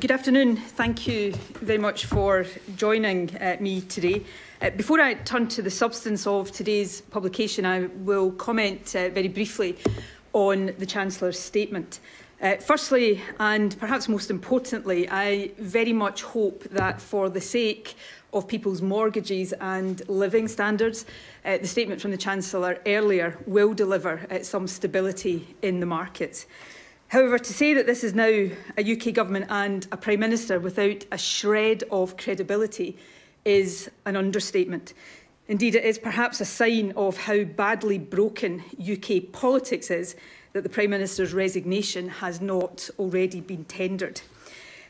Good afternoon. Thank you very much for joining me today. Before I turn to the substance of today's publication, I will comment very briefly on the Chancellor's statement. Firstly, and perhaps most importantly, I very much hope that for the sake of people's mortgages and living standards, the statement from the Chancellor earlier will deliver some stability in the markets. However, to say that this is now a UK government and a Prime Minister without a shred of credibility is an understatement. Indeed, it is perhaps a sign of how badly broken UK politics is that the Prime Minister's resignation has not already been tendered.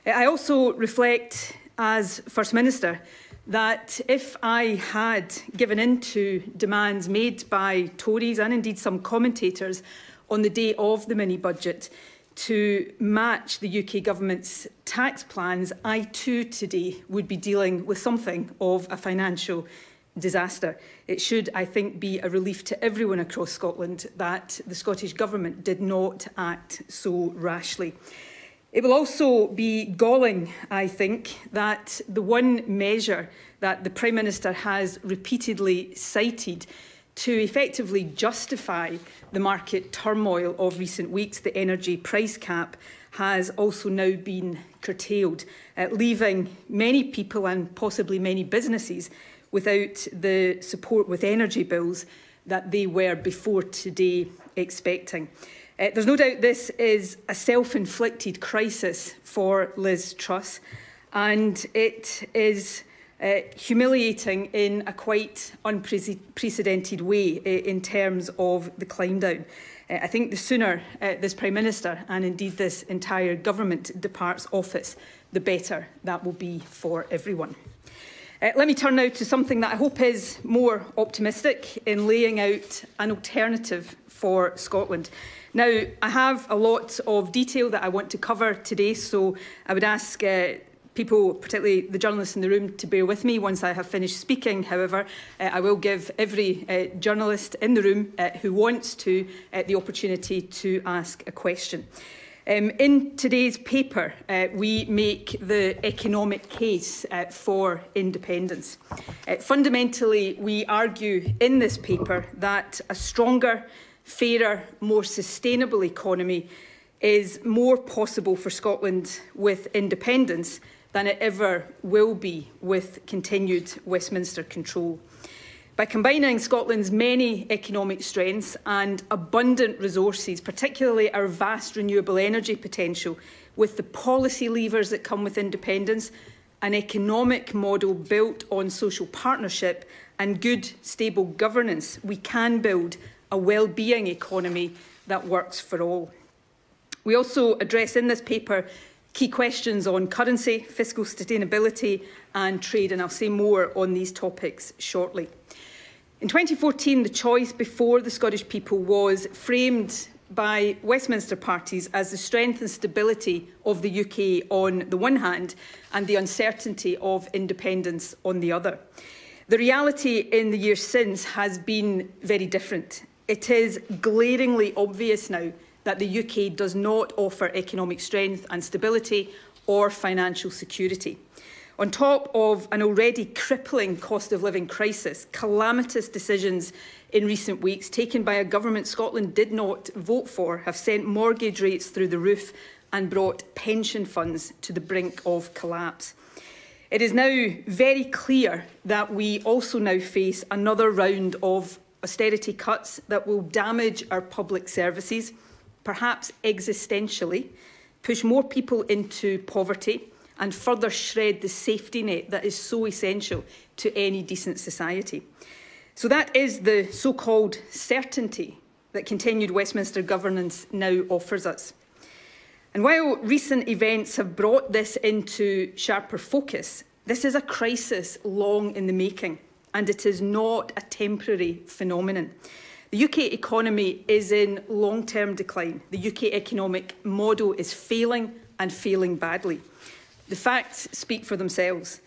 I also reflect, as First Minister, that if I had given in to demands made by Tories and indeed some commentators on the day of the mini-budget to match the UK government's tax plans, I too today would be dealing with something of a financial disaster. It should, I think, be a relief to everyone across Scotland that the Scottish Government did not act so rashly. It will also be galling, I think, that the one measure that the Prime Minister has repeatedly cited to effectively justify the market turmoil of recent weeks, the energy price cap, has also now been curtailed, leaving many people and possibly many businesses without the support with energy bills that they were before today expecting. There's no doubt this is a self-inflicted crisis for Liz Truss, and it is humiliating in a quite unprecedented way in terms of the climb down. I think the sooner this Prime Minister and indeed this entire government departs office, the better that will be for everyone. Let me turn now to something that I hope is more optimistic in laying out an alternative for Scotland. Now, I have a lot of detail that I want to cover today, so I would ask people, particularly the journalists in the room, to bear with me once I have finished speaking. However, I will give every journalist in the room who wants to the opportunity to ask a question. In today's paper, we make the economic case for independence. Fundamentally, we argue in this paper that a stronger, fairer, more sustainable economy is more possible for Scotland with independence than it ever will be with continued Westminster control. By combining Scotland's many economic strengths and abundant resources, particularly our vast renewable energy potential, with the policy levers that come with independence, an economic model built on social partnership and good, stable governance, we can build a well-being economy that works for all. We also address in this paper key questions on currency, fiscal sustainability and trade, and I'll say more on these topics shortly. In 2014, the choice before the Scottish people was framed by Westminster parties as the strength and stability of the UK on the one hand and the uncertainty of independence on the other. The reality in the years since has been very different. It is glaringly obvious now that the UK does not offer economic strength and stability or financial security. On top of an already crippling cost of living crisis, calamitous decisions in recent weeks taken by a government Scotland did not vote for have sent mortgage rates through the roof and brought pension funds to the brink of collapse. It is now very clear that we also now face another round of austerity cuts that will damage our public services, perhaps existentially, push more people into poverty and further shred the safety net that is so essential to any decent society. So that is the so-called certainty that continued Westminster governance now offers us. And while recent events have brought this into sharper focus, this is a crisis long in the making, and it is not a temporary phenomenon. The UK economy is in long-term decline. The UK economic model is failing and failing badly. The facts speak for themselves.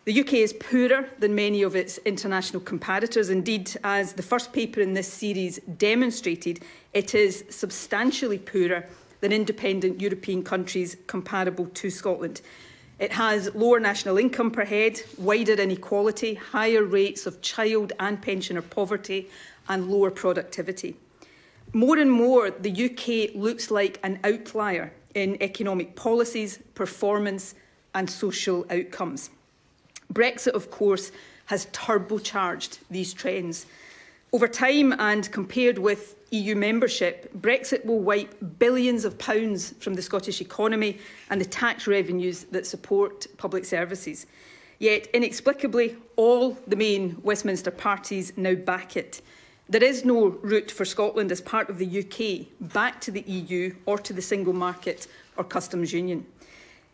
The UK is poorer than many of its international comparators. Indeed, as the first paper in this series demonstrated, it is substantially poorer than independent European countries comparable to Scotland. It has lower national income per head, wider inequality, higher rates of child and pensioner poverty, and lower productivity. More and more, the UK looks like an outlier in economic policies, performance and social outcomes. Brexit, of course, has turbocharged these trends. Over time and compared with EU membership, Brexit will wipe billions of pounds from the Scottish economy and the tax revenues that support public services. Yet, inexplicably, all the main Westminster parties now back it. There is no route for Scotland as part of the UK back to the EU or to the single market or customs union.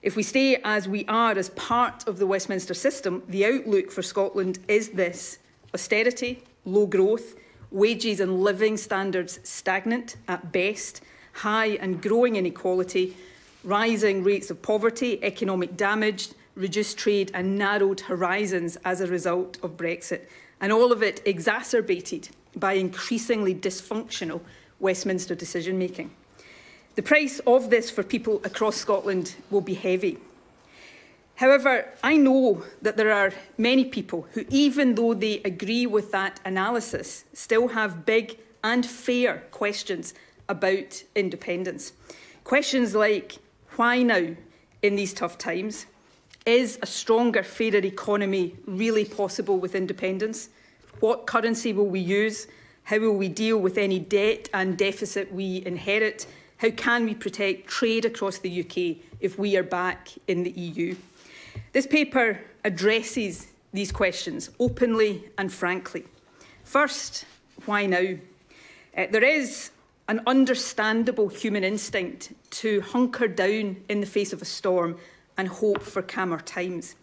If we stay as we are as part of the Westminster system, the outlook for Scotland is this: austerity, low growth, wages and living standards stagnant at best, high and growing inequality, rising rates of poverty, economic damage, reduced trade and narrowed horizons as a result of Brexit, and all of it exacerbated by increasingly dysfunctional Westminster decision-making. The price of this for people across Scotland will be heavy. However, I know that there are many people who, even though they agree with that analysis, still have big and fair questions about independence. Questions like, why now in these tough times? Is a stronger, fairer economy really possible with independence? What currency will we use? How will we deal with any debt and deficit we inherit? How can we protect trade across the UK if we are back in the EU? This paper addresses these questions openly and frankly. First, why now? There is an understandable human instinct to hunker down in the face of a storm and hope for calmer times.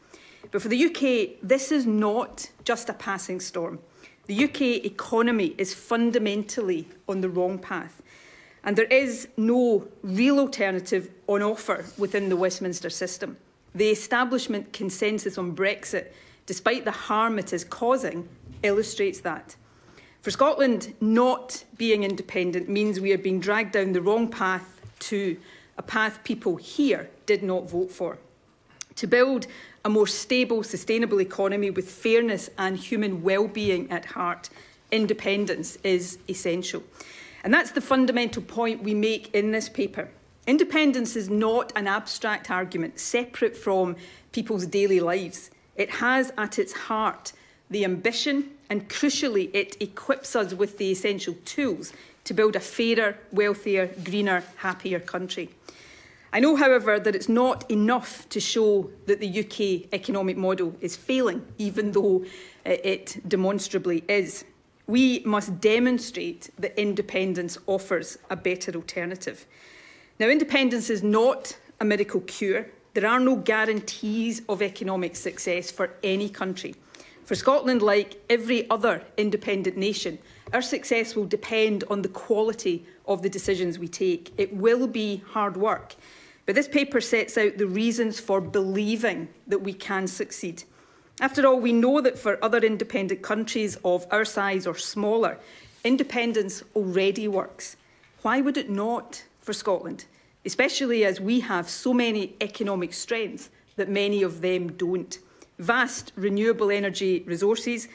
But for the UK, this is not just a passing storm. The UK economy is fundamentally on the wrong path, and there is no real alternative on offer within the Westminster system. The establishment consensus on Brexit, despite the harm it is causing, illustrates that. For Scotland, not being independent means we are being dragged down the wrong path to a path people here did not vote for. To build a more stable, sustainable economy with fairness and human well-being at heart, independence is essential. And that's the fundamental point we make in this paper. Independence is not an abstract argument separate from people's daily lives. It has at its heart the ambition, and crucially, it equips us with the essential tools to build a fairer, wealthier, greener, happier country. I know, however, that it's not enough to show that the UK economic model is failing, even though it demonstrably is. We must demonstrate that independence offers a better alternative. Now, independence is not a miracle cure. There are no guarantees of economic success for any country. For Scotland, like every other independent nation, our success will depend on the quality of the decisions we take. It will be hard work. But this paper sets out the reasons for believing that we can succeed. After all, we know that for other independent countries of our size or smaller, independence already works. Why would it not for Scotland, especially as we have so many economic strengths that many of them don't? Vast renewable energy resources,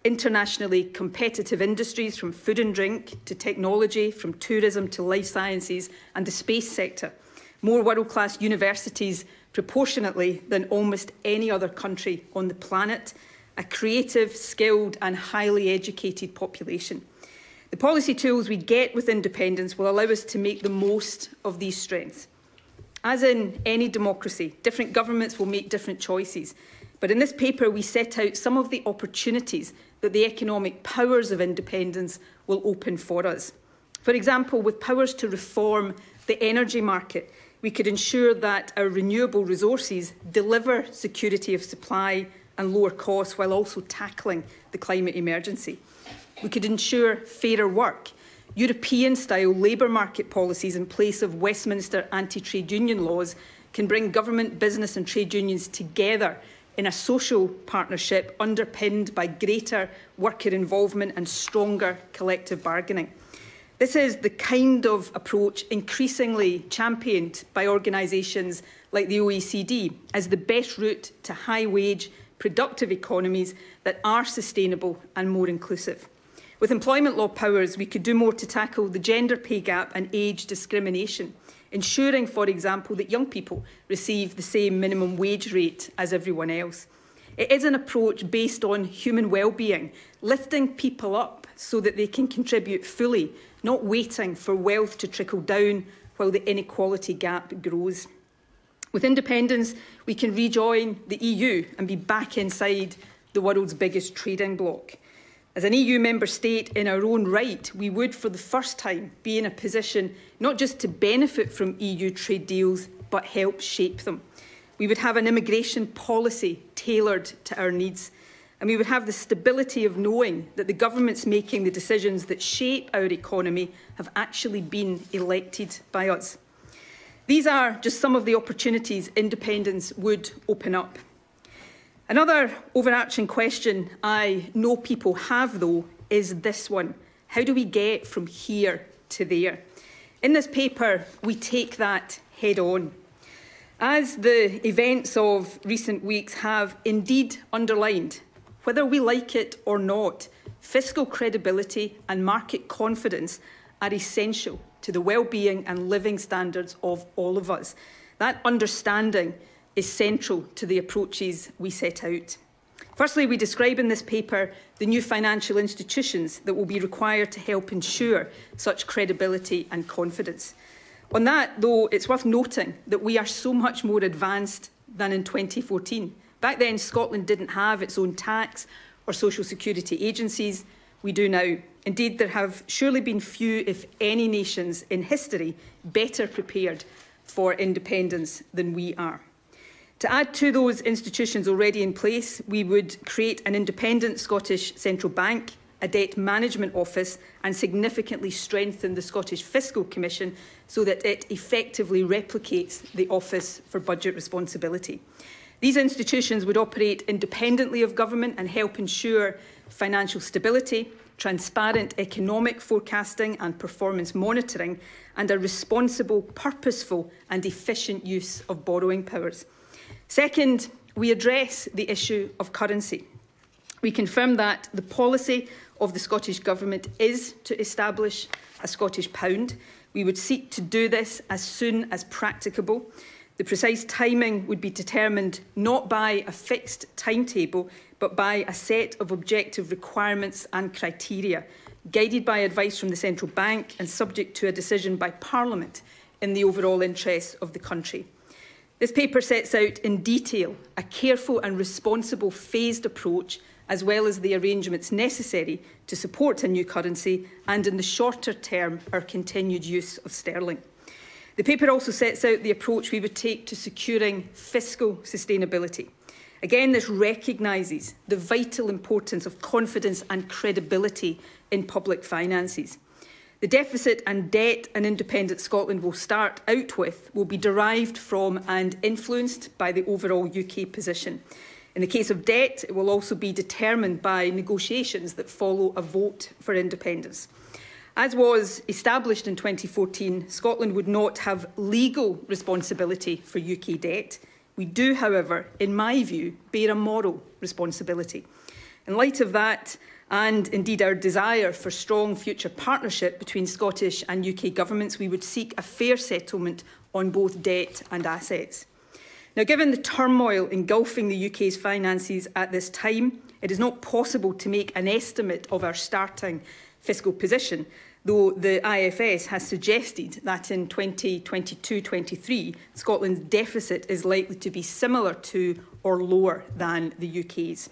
internationally competitive industries from food and drink to technology, from tourism to life sciences and the space sector, more world-class universities proportionately than almost any other country on the planet, a creative, skilled and highly educated population. The policy tools we get with independence will allow us to make the most of these strengths. As in any democracy, different governments will make different choices. But in this paper, we set out some of the opportunities that the economic powers of independence will open for us. For example, with powers to reform the energy market, we could ensure that our renewable resources deliver security of supply and lower costs while also tackling the climate emergency. We could ensure fairer work, European-style labour market policies in place of Westminster anti-trade union laws can bring government, business and trade unions together in a social partnership underpinned by greater worker involvement and stronger collective bargaining. This is the kind of approach increasingly championed by organisations like the OECD as the best route to high-wage, productive economies that are sustainable and more inclusive. With employment law powers, we could do more to tackle the gender pay gap and age discrimination, ensuring, for example, that young people receive the same minimum wage rate as everyone else. It is an approach based on human well-being, lifting people up so that they can contribute fully, not waiting for wealth to trickle down while the inequality gap grows. With independence, we can rejoin the EU and be back inside the world's biggest trading bloc. As an EU member state in our own right, we would for the first time be in a position not just to benefit from EU trade deals, but help shape them. We would have an immigration policy tailored to our needs, and we would have the stability of knowing that the governments making the decisions that shape our economy have actually been elected by us. These are just some of the opportunities independence would open up. Another overarching question I know people have, though, is this one. How do we get from here to there? In this paper, we take that head on. As the events of recent weeks have indeed underlined, whether we like it or not, fiscal credibility and market confidence are essential to the well-being and living standards of all of us. That understanding is central to the approaches we set out. Firstly, we describe in this paper the new financial institutions that will be required to help ensure such credibility and confidence. On that, though, it's worth noting that we are so much more advanced than in 2014. Back then, Scotland didn't have its own tax or social security agencies. We do now. Indeed, there have surely been few, if any, nations in history better prepared for independence than we are. To add to those institutions already in place, we would create an independent Scottish Central Bank, a debt management office, and significantly strengthen the Scottish Fiscal Commission so that it effectively replicates the Office for Budget Responsibility. These institutions would operate independently of government and help ensure financial stability, transparent economic forecasting and performance monitoring, and a responsible, purposeful and efficient use of borrowing powers. Second, we address the issue of currency. We confirm that the policy of the Scottish Government is to establish a Scottish pound. We would seek to do this as soon as practicable. The precise timing would be determined not by a fixed timetable, but by a set of objective requirements and criteria, guided by advice from the Central Bank and subject to a decision by Parliament in the overall interests of the country. This paper sets out in detail a careful and responsible phased approach, as well as the arrangements necessary to support a new currency and, in the shorter term, our continued use of sterling. The paper also sets out the approach we would take to securing fiscal sustainability. Again, this recognises the vital importance of confidence and credibility in public finances. The deficit and debt an independent Scotland will start out with will be derived from and influenced by the overall UK position. In the case of debt, it will also be determined by negotiations that follow a vote for independence. As was established in 2014, Scotland would not have legal responsibility for UK debt. We do, however, in my view, bear a moral responsibility. In light of that, and indeed our desire for strong future partnership between Scottish and UK governments, we would seek a fair settlement on both debt and assets. Now, given the turmoil engulfing the UK's finances at this time, it is not possible to make an estimate of our starting fiscal position, though the IFS has suggested that in 2022-23, Scotland's deficit is likely to be similar to or lower than the UK's.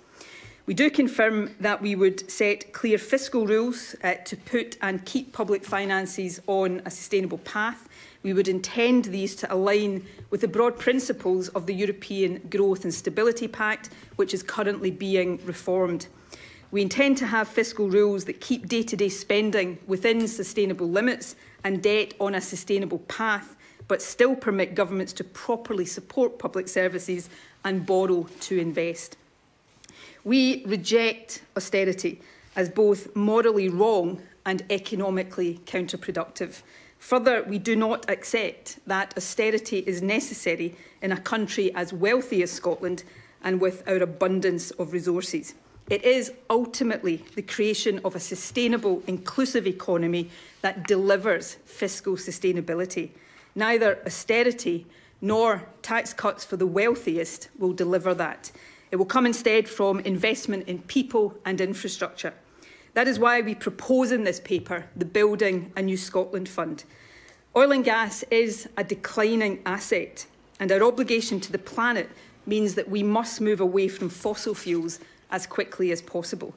We do confirm that we would set clear fiscal rules to put and keep public finances on a sustainable path. We would intend these to align with the broad principles of the European Growth and Stability Pact, which is currently being reformed. We intend to have fiscal rules that keep day-to-day spending within sustainable limits and debt on a sustainable path, but still permit governments to properly support public services and borrow to invest. We reject austerity as both morally wrong and economically counterproductive. Further, we do not accept that austerity is necessary in a country as wealthy as Scotland and with our abundance of resources. It is ultimately the creation of a sustainable, inclusive economy that delivers fiscal sustainability. Neither austerity nor tax cuts for the wealthiest will deliver that. It will come instead from investment in people and infrastructure. That is why we propose in this paper the Building a New Scotland Fund. Oil and gas is a declining asset, and our obligation to the planet means that we must move away from fossil fuels as quickly as possible.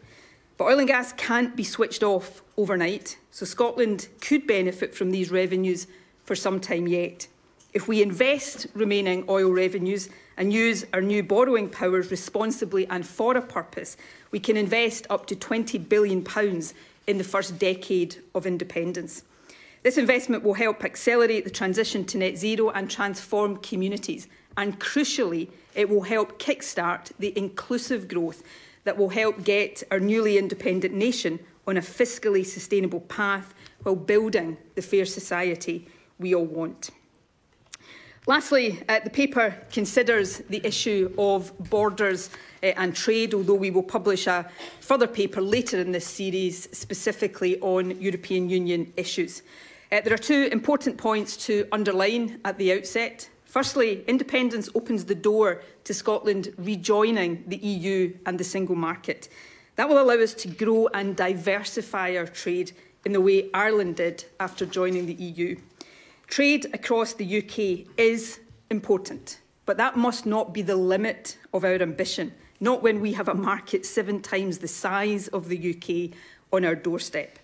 But oil and gas can't be switched off overnight, so Scotland could benefit from these revenues for some time yet. If we invest remaining oil revenues and use our new borrowing powers responsibly and for a purpose, we can invest up to £20 billion in the first decade of independence. This investment will help accelerate the transition to net zero and transform communities. And crucially, it will help kickstart the inclusive growth that will help get our newly independent nation on a fiscally sustainable path while building the fair society we all want. Lastly, the paper considers the issue of borders and trade, although we will publish a further paper later in this series specifically on European Union issues. There are two important points to underline at the outset. Firstly, independence opens the door to Scotland rejoining the EU and the single market. That will allow us to grow and diversify our trade in the way Ireland did after joining the EU. Trade across the UK is important, but that must not be the limit of our ambition, not when we have a market 7 times the size of the UK on our doorstep.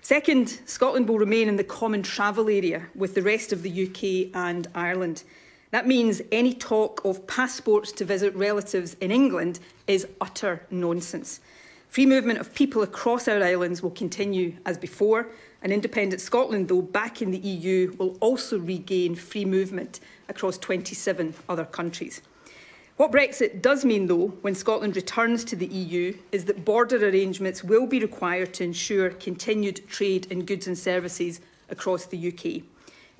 Second, Scotland will remain in the common travel area with the rest of the UK and Ireland. That means any talk of passports to visit relatives in England is utter nonsense. Free movement of people across our islands will continue as before, and independent Scotland, though back in the EU, will also regain free movement across 27 other countries. What Brexit does mean, though, when Scotland returns to the EU, is that border arrangements will be required to ensure continued trade in goods and services across the UK.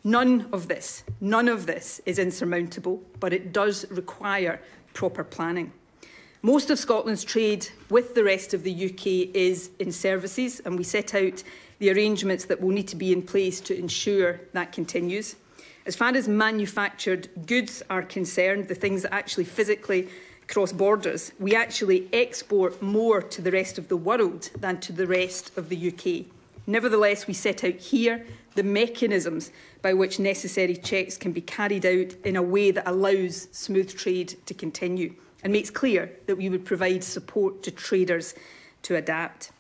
None of this is insurmountable, but it does require proper planning. Most of Scotland's trade with the rest of the UK is in services, and we set out the arrangements that will need to be in place to ensure that continues. As far as manufactured goods are concerned, the things that actually physically cross borders, we actually export more to the rest of the world than to the rest of the UK. Nevertheless, we set out here the mechanisms by which necessary checks can be carried out in a way that allows smooth trade to continue and makes clear that we would provide support to traders to adapt.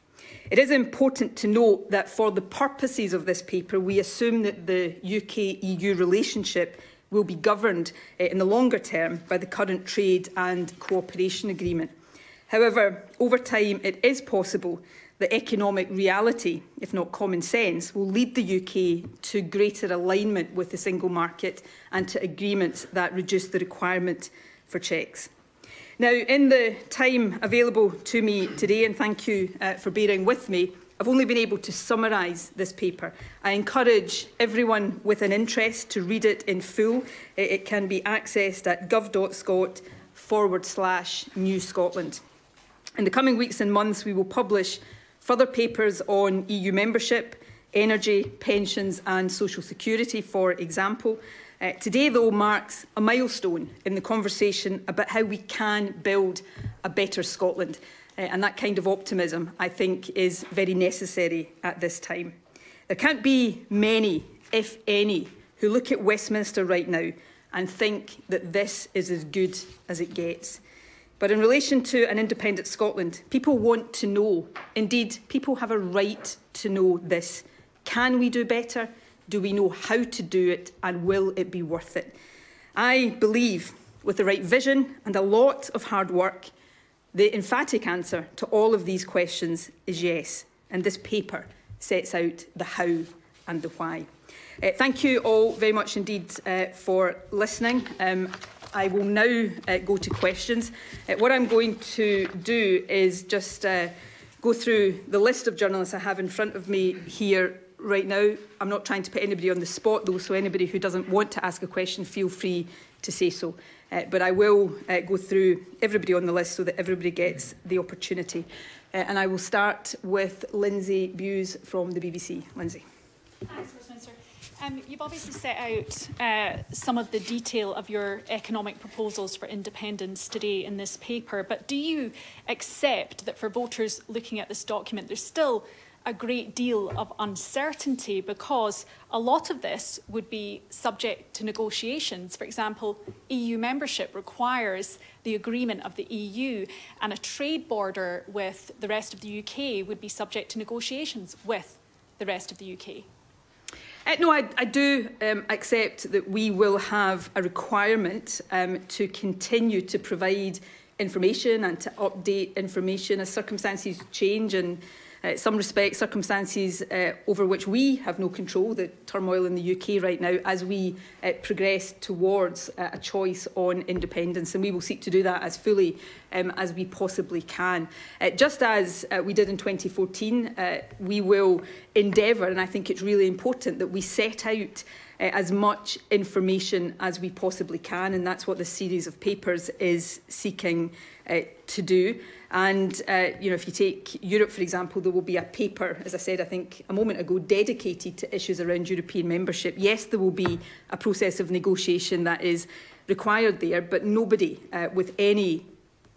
It is important to note that for the purposes of this paper, we assume that the UK-EU relationship will be governed in the longer term by the current trade and cooperation agreement. However, over time, it is possible that economic reality, if not common sense, will lead the UK to greater alignment with the single market and to agreements that reduce the requirement for checks. Now, in the time available to me today, and thank you for bearing with me, I've only been able to summarise this paper. I encourage everyone with an interest to read it in full. It can be accessed at gov.scot/New Scotland. In the coming weeks and months, we will publish further papers on EU membership, energy, pensions and social security, for example. Today, though, marks a milestone in the conversation about how we can build a better Scotland. And that kind of optimism, I think, is very necessary at this time. There can't be many, if any, who look at Westminster right now and think that this is as good as it gets. But in relation to an independent Scotland, people want to know. Indeed, people have a right to know this. Can we do better? Do we know how to do it, and will it be worth it? I believe, with the right vision and a lot of hard work, the emphatic answer to all of these questions is yes, and this paper sets out the how and the why. Thank you all very much indeed for listening. I will now go to questions. What I'm going to do is just go through the list of journalists I have in front of me here right now. I'm not trying to put anybody on the spot, though, so anybody who doesn't want to ask a question, feel free to say so. But I will go through everybody on the list so that everybody gets the opportunity. And I will start with Lindsay Buse from the BBC. Lindsay. Thanks, First Minister. You've obviously set out some of the detail of your economic proposals for independence today in this paper, but do you accept that for voters looking at this document, there's still a great deal of uncertainty because a lot of this would be subject to negotiations? For example, EU membership requires the agreement of the EU, and a trade border with the rest of the UK would be subject to negotiations with the rest of the UK. No, I do accept that we will have a requirement to continue to provide information and to update information as circumstances change, and in some respects circumstances over which we have no control, the turmoil in the UK right now, as we progress towards a choice on independence. And we will seek to do that as fully as we possibly can. Just as we did in 2014, we will endeavour, and I think it's really important that we set out as much information as we possibly can, and that's what this series of papers is seeking to do. And you know, if you take Europe, for example, there will be a paper, as I said, I think a moment ago, dedicated to issues around European membership. Yes, there will be a process of negotiation that is required there, but nobody with any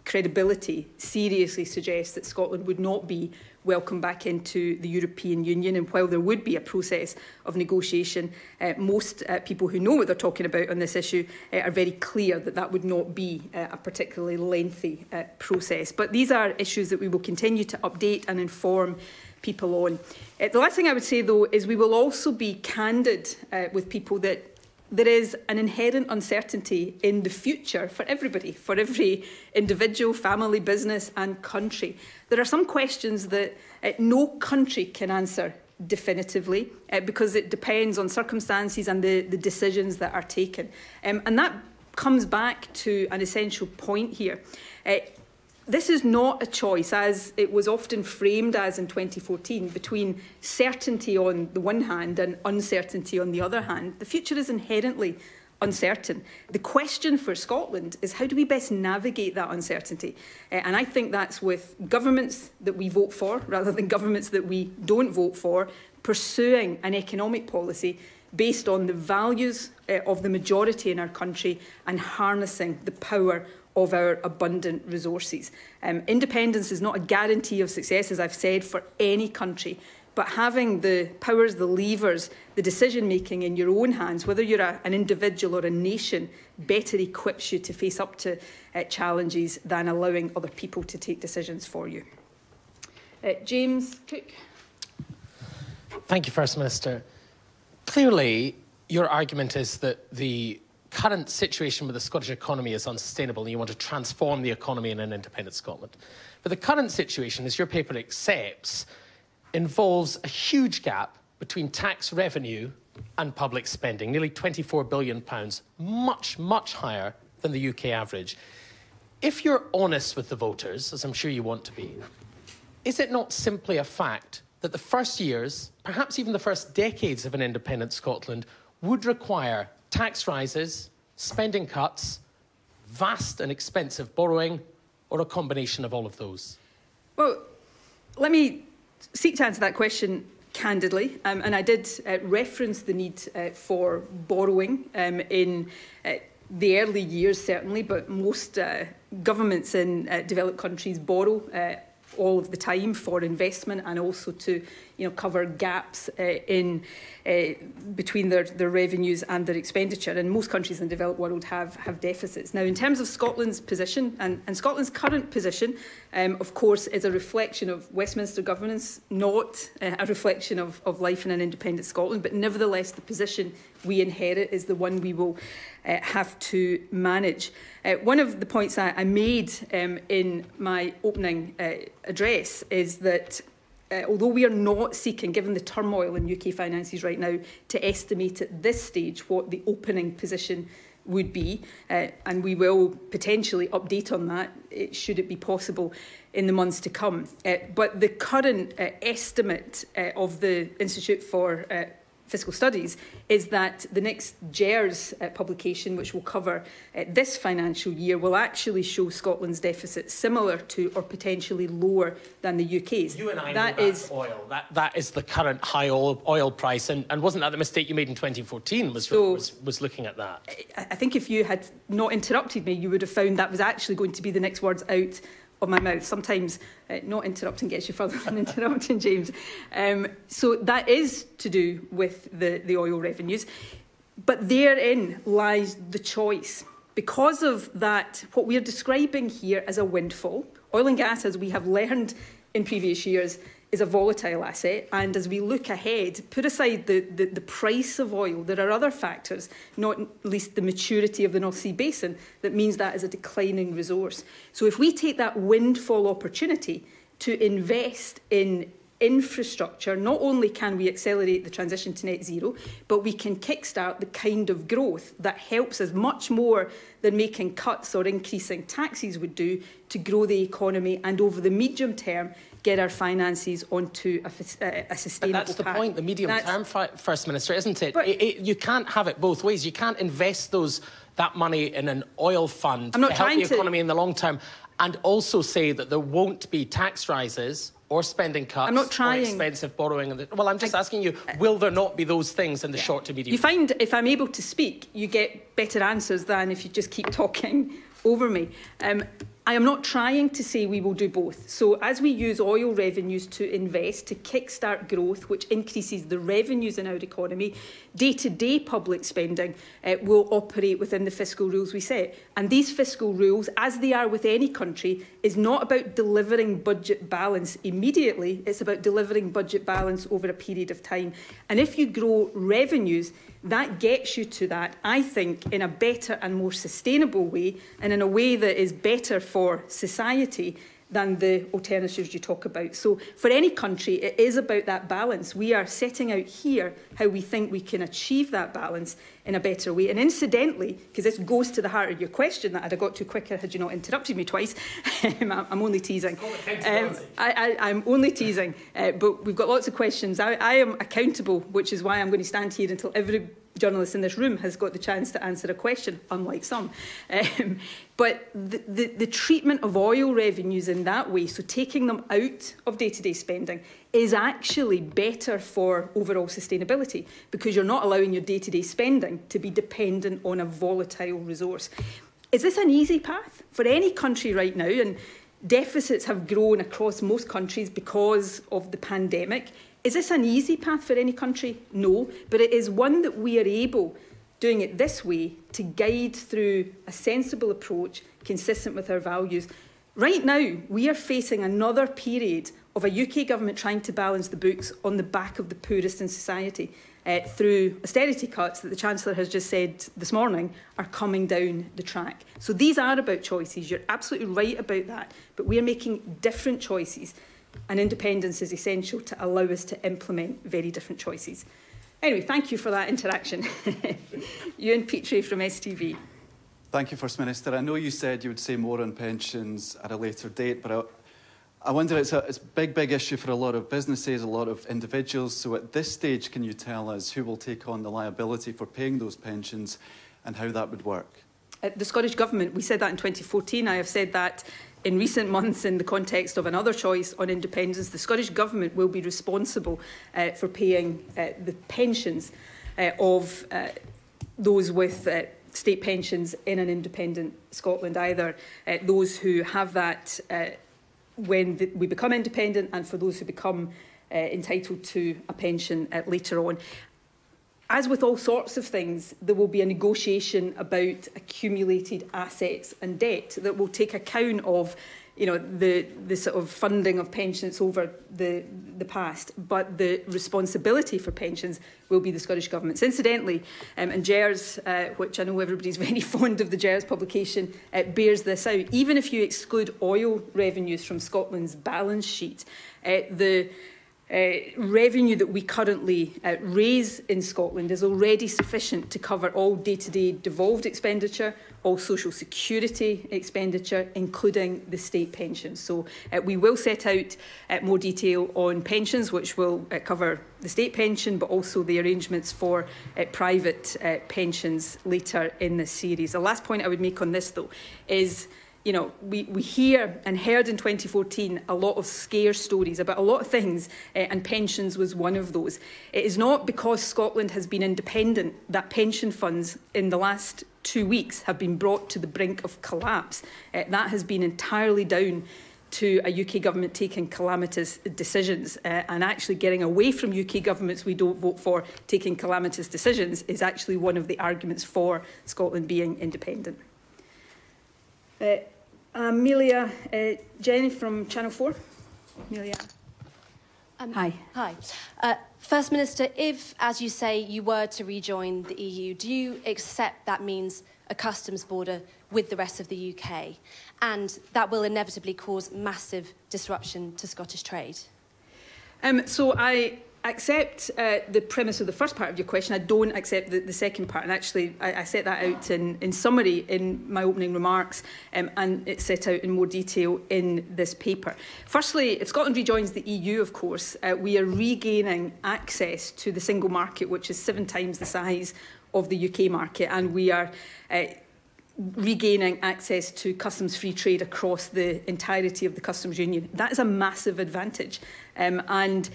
credibility seriously suggests that Scotland would not be welcome back into the European Union. And while there would be a process of negotiation, most people who know what they're talking about on this issue are very clear that that would not be a particularly lengthy process. But these are issues that we will continue to update and inform people on. The last thing I would say, though, is we will also be candid with people that there is an inherent uncertainty in the future for everybody, for every individual, family, business and country. There are some questions that no country can answer definitively because it depends on circumstances and the decisions that are taken. And that comes back to an essential point here. This is not a choice, as it was often framed as in 2014, between certainty on the one hand and uncertainty on the other hand. The future is inherently uncertain. The question for Scotland is, how do we best navigate that uncertainty? And I think that's with governments that we vote for, rather than governments that we don't vote for, pursuing an economic policy based on the values of the majority in our country and harnessing the power of our abundant resources. Independence is not a guarantee of success, as I've said, for any country, but having the powers, the levers, the decision-making in your own hands, whether you're an individual or a nation, better equips you to face up to challenges than allowing other people to take decisions for you. James Cook. Thank you, First Minister. Clearly, your argument is that the current situation with the Scottish economy is unsustainable and you want to transform the economy in an independent Scotland. But the current situation, as your paper accepts, involves a huge gap between tax revenue and public spending, nearly £24 billion, much, much higher than the UK average. If you're honest with the voters, as I'm sure you want to be, is it not simply a fact that the first years, perhaps even the first decades of an independent Scotland would require tax rises, spending cuts, vast and expensive borrowing, or a combination of all of those? Well, let me seek to answer that question candidly. And I did reference the need for borrowing in the early years, certainly, but most governments in developed countries borrow all of the time for investment and also to cover gaps in between their revenues and their expenditure. And most countries in the developed world have deficits. Now, in terms of Scotland's position, and Scotland's current position, of course, is a reflection of Westminster governance, not a reflection of life in an independent Scotland. But nevertheless, the position we inherit is the one we will have to manage. One of the points I made in my opening address is that although we are not seeking, given the turmoil in UK finances right now, to estimate at this stage what the opening position would be, and we will potentially update on that, should it be possible, in the months to come. But the current estimate of the Institute for Fiscal Studies is that the next GERS publication, which will cover this financial year, will actually show Scotland's deficit similar to or potentially lower than the UK's. You and I know that's oil. That is the current high oil price. And wasn't that the mistake you made in 2014, was looking at that? I think if you had not interrupted me, you would have found that was actually going to be the next words out of my mouth. Sometimes not interrupting gets you further than interrupting, James. So that is to do with the oil revenues. But therein lies the choice. Because of that, what we are describing here as a windfall, oil and gas, as we have learned in previous years, is a volatile asset. And as we look ahead, put aside the price of oil, there are other factors, not least the maturity of the North Sea Basin, that means that is a declining resource. So if we take that windfall opportunity to invest in infrastructure, not only can we accelerate the transition to net zero, but we can kickstart the kind of growth that helps us much more than making cuts or increasing taxes would do to grow the economy and over the medium term get our finances onto a sustainable path. That's the point, the medium term, First Minister, isn't it? You can't have it both ways. You can't invest that money in an oil fund to help the economy in the long term and also say that there won't be tax rises or spending cuts or expensive borrowing. Well, I'm just asking you, will there not be those things in the short to medium term? You find if I'm able to speak, you get better answers than if you just keep talking over me. I am not trying to say we will do both. So as we use oil revenues to invest, to kickstart growth, which increases the revenues in our economy, day-to-day public spending will operate within the fiscal rules we set. And these fiscal rules, as they are with any country, is not about delivering budget balance immediately. It's about delivering budget balance over a period of time. And if you grow revenues, that gets you to that, I think, in a better and more sustainable way, and in a way that is better for society than the alternatives you talk about. So for any country, it is about that balance. We are setting out here how we think we can achieve that balance in a better way. And incidentally, because this goes to the heart of your question that I'd have got to quicker had you not interrupted me twice, I'm only teasing. I'm only teasing, but we've got lots of questions. I am accountable, which is why I'm going to stand here until every journalist in this room has got the chance to answer a question, unlike some. But the treatment of oil revenues in that way, so taking them out of day-to-day spending, is actually better for overall sustainability because you're not allowing your day-to-day spending to be dependent on a volatile resource. Is this an easy path for any country right now? And deficits have grown across most countries because of the pandemic. Is this an easy path for any country? No, but it is one that we are able, doing it this way, to guide through a sensible approach consistent with our values. Right now, we are facing another period of a UK government trying to balance the books on the back of the poorest in society through austerity cuts that the Chancellor has just said this morning are coming down the track. So these are about choices. You're absolutely right about that. But we are making different choices. And independence is essential to allow us to implement very different choices. Anyway, thank you for that interaction. Ewan Petrie from STV. Thank you, First Minister. I know you said you would say more on pensions at a later date, but I wonder, it's a big issue for a lot of businesses, a lot of individuals. So at this stage, can you tell us who will take on the liability for paying those pensions and how that would work? The Scottish Government, we said that in 2014. I have said that in recent months in the context of another choice on independence. The Scottish Government will be responsible for paying the pensions of those with state pensions in an independent Scotland, either those who have that when we become independent and for those who become entitled to a pension later on. As with all sorts of things, there will be a negotiation about accumulated assets and debt that will take account of, you know, the sort of funding of pensions over the past. But the responsibility for pensions will be the Scottish Government's. Incidentally, and GERS, which I know everybody's very fond of the GERS publication, bears this out. Even if you exclude oil revenues from Scotland's balance sheet, the revenue that we currently raise in Scotland is already sufficient to cover all day-to-day devolved expenditure, all social security expenditure, including the state pensions. So we will set out more detail on pensions, which will cover the state pension, but also the arrangements for private pensions later in this series. The last point I would make on this, though, is we hear and heard in 2014 a lot of scare stories about a lot of things, and pensions was one of those. It is not because Scotland has been independent that pension funds in the last 2 weeks have been brought to the brink of collapse. That has been entirely down to a UK government taking calamitous decisions, and actually getting away from UK governments we don't vote for taking calamitous decisions is actually one of the arguments for Scotland being independent. Amelia Jenny from Channel 4. Amelia. Hi. Hi. First Minister, if, as you say, you were to rejoin the EU, do you accept that means a customs border with the rest of the UK? And that will inevitably cause massive disruption to Scottish trade? So I accept the premise of the first part of your question. I don't accept the second part. And actually, I set that out in summary in my opening remarks, and it's set out in more detail in this paper. Firstly, if Scotland rejoins the EU, of course, we are regaining access to the single market, which is 7 times the size of the UK market, and we are regaining access to customs-free trade across the entirety of the customs union. That is a massive advantage. And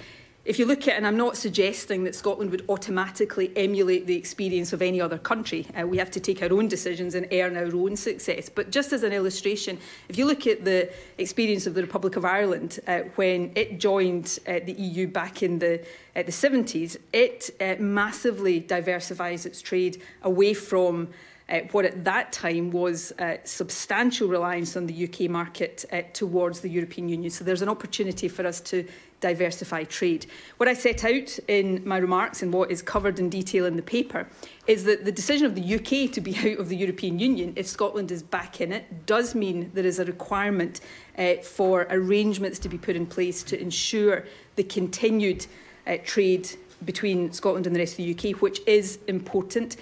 if you look at, and I'm not suggesting that Scotland would automatically emulate the experience of any other country. We have to take our own decisions and earn our own success. But just as an illustration, if you look at the experience of the Republic of Ireland when it joined the EU back in the 70s, it massively diversifies its trade away from what at that time was substantial reliance on the UK market towards the European Union. So there's an opportunity for us to diversify trade. What I set out in my remarks and what is covered in detail in the paper is that the decision of the UK to be out of the European Union, if Scotland is back in it, does mean there is a requirement for arrangements to be put in place to ensure the continued trade between Scotland and the rest of the UK, which is important.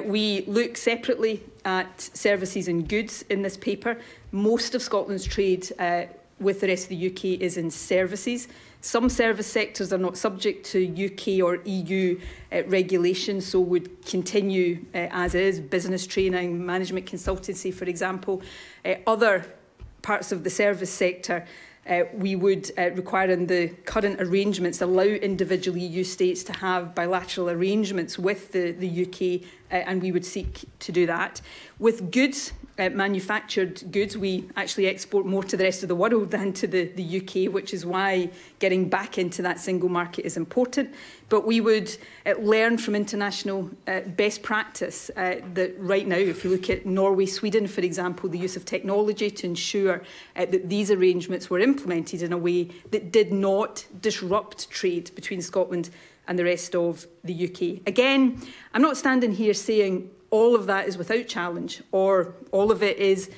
We look separately at services and goods in this paper. Most of Scotland's trade with the rest of the UK is in services. Some service sectors are not subject to UK or EU regulation, so would continue as is. Business training, management consultancy, for example. Other parts of the service sector we would require in the current arrangements allow individual EU states to have bilateral arrangements with the UK, and we would seek to do that. With goods, manufactured goods, we actually export more to the rest of the world than to the UK, which is why getting back into that single market is important. But we would learn from international best practice that right now, if you look at Norway, Sweden, for example, the use of technology to ensure that these arrangements were implemented in a way that did not disrupt trade between Scotland and the rest of the UK. Again, I'm not standing here saying all of that is without challenge or all of it is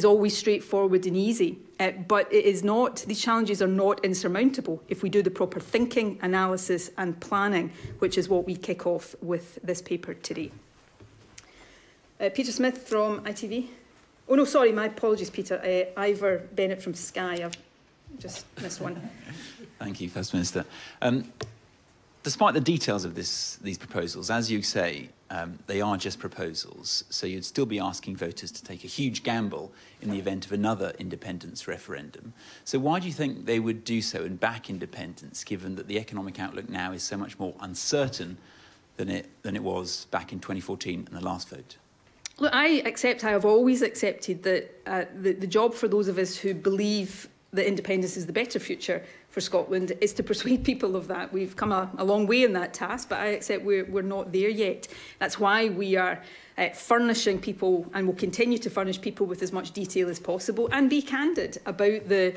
always straightforward and easy. But it is not, these challenges are not insurmountable if we do the proper thinking, analysis and planning, which is what we kick off with this paper today. Peter Smith from ITV. Oh no, sorry, my apologies, Peter. Ivor Bennett from Sky. I've just missed one. Thank you, First Minister. Despite the details of these proposals, as you say, they are just proposals, so you'd still be asking voters to take a huge gamble in the event of another independence referendum. So why do you think they would do so and back independence, given that the economic outlook now is so much more uncertain than it was back in 2014 in the last vote? Look, I have always accepted that the job for those of us who believe that independence is the better future for Scotland is to persuade people of that. We've come a long way in that task, but I accept we're not there yet. That's why we are furnishing people and will continue to furnish people with as much detail as possible and be candid about the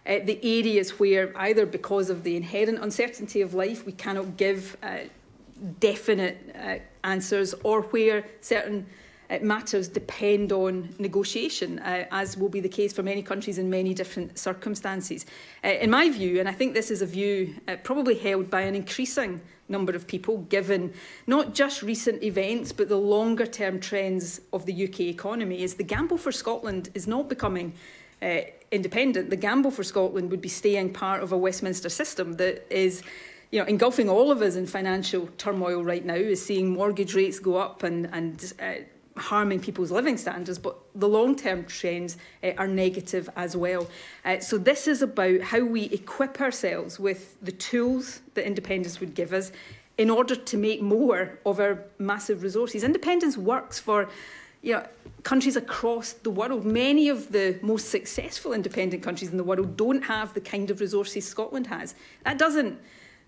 areas where either because of the inherent uncertainty of life we cannot give definite answers, or where certain matters depend on negotiation, as will be the case for many countries in many different circumstances. In my view, and I think this is a view probably held by an increasing number of people, given not just recent events, but the longer-term trends of the UK economy, is the gamble for Scotland is not becoming independent. The gamble for Scotland would be staying part of a Westminster system that is engulfing all of us in financial turmoil right now, is seeing mortgage rates go up and harming people's living standards, but the long-term trends are negative as well. So this is about how we equip ourselves with the tools that independence would give us in order to make more of our massive resources. Independence works for countries across the world. Many of the most successful independent countries in the world don't have the kind of resources Scotland has. That doesn't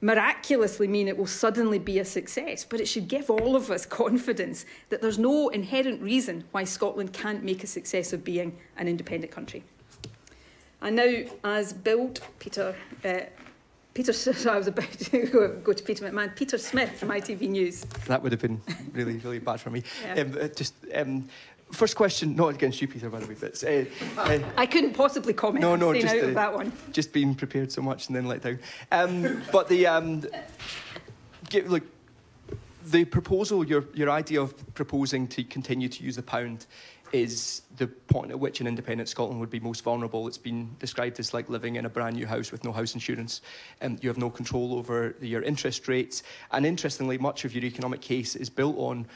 miraculously mean it will suddenly be a success, but it should give all of us confidence that there's no inherent reason why Scotland can't make a success of being an independent country. And now, as billed, Peter, so I was about to go to Peter McMahon. Peter Smith from ITV News. That would have been really, really bad for me. Yeah. First question, not against you, Peter, by the way, but I couldn't possibly comment. No, just out of that one. Just being prepared so much and then let down. Look, the proposal, your idea of proposing to continue to use the pound, is the point at which an independent Scotland would be most vulnerable. It's been described as like living in a brand new house with no house insurance. You have no control over your interest rates. And interestingly, much of your economic case is built on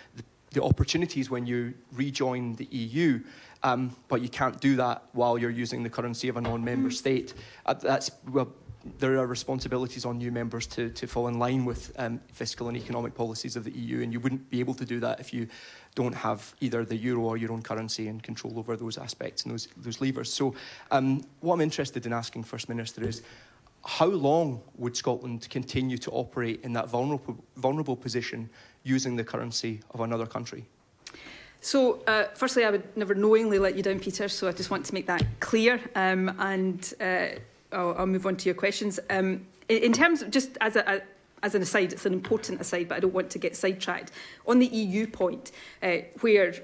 the opportunities when you rejoin the EU, but you can't do that while you're using the currency of a non-member state. There are responsibilities on new members to fall in line with fiscal and economic policies of the EU, and you wouldn't be able to do that if you don't have either the euro or your own currency and control over those aspects and those levers. So what I'm interested in asking First Minister is, how long would Scotland continue to operate in that vulnerable position using the currency of another country? So, firstly, I would never knowingly let you down, Peter, so I just want to make that clear, and I'll move on to your questions. In terms of, just as an aside, it's an important aside, but I don't want to get sidetracked. On the EU point, where,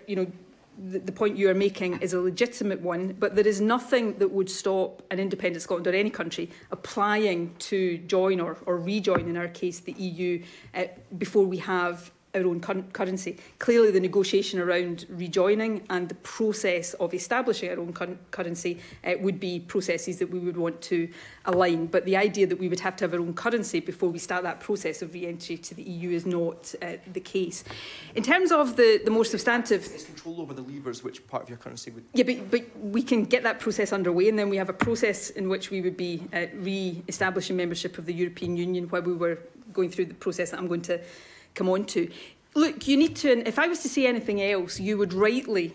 the point you are making is a legitimate one, but there is nothing that would stop an independent Scotland or any country applying to join or rejoin, in our case, the EU, before we have our own currency. Clearly, the negotiation around rejoining and the process of establishing our own currency would be processes that we would want to align. But the idea that we would have to have our own currency before we start that process of re-entry to the EU is not the case. In terms of the more substantive... It's control over the levers, which part of your currency would... Yeah, but we can get that process underway, and then we have a process in which we would be re-establishing membership of the European Union while we were going through the process that I'm going to come on to. Look, you need to, and if I was to say anything else, you would rightly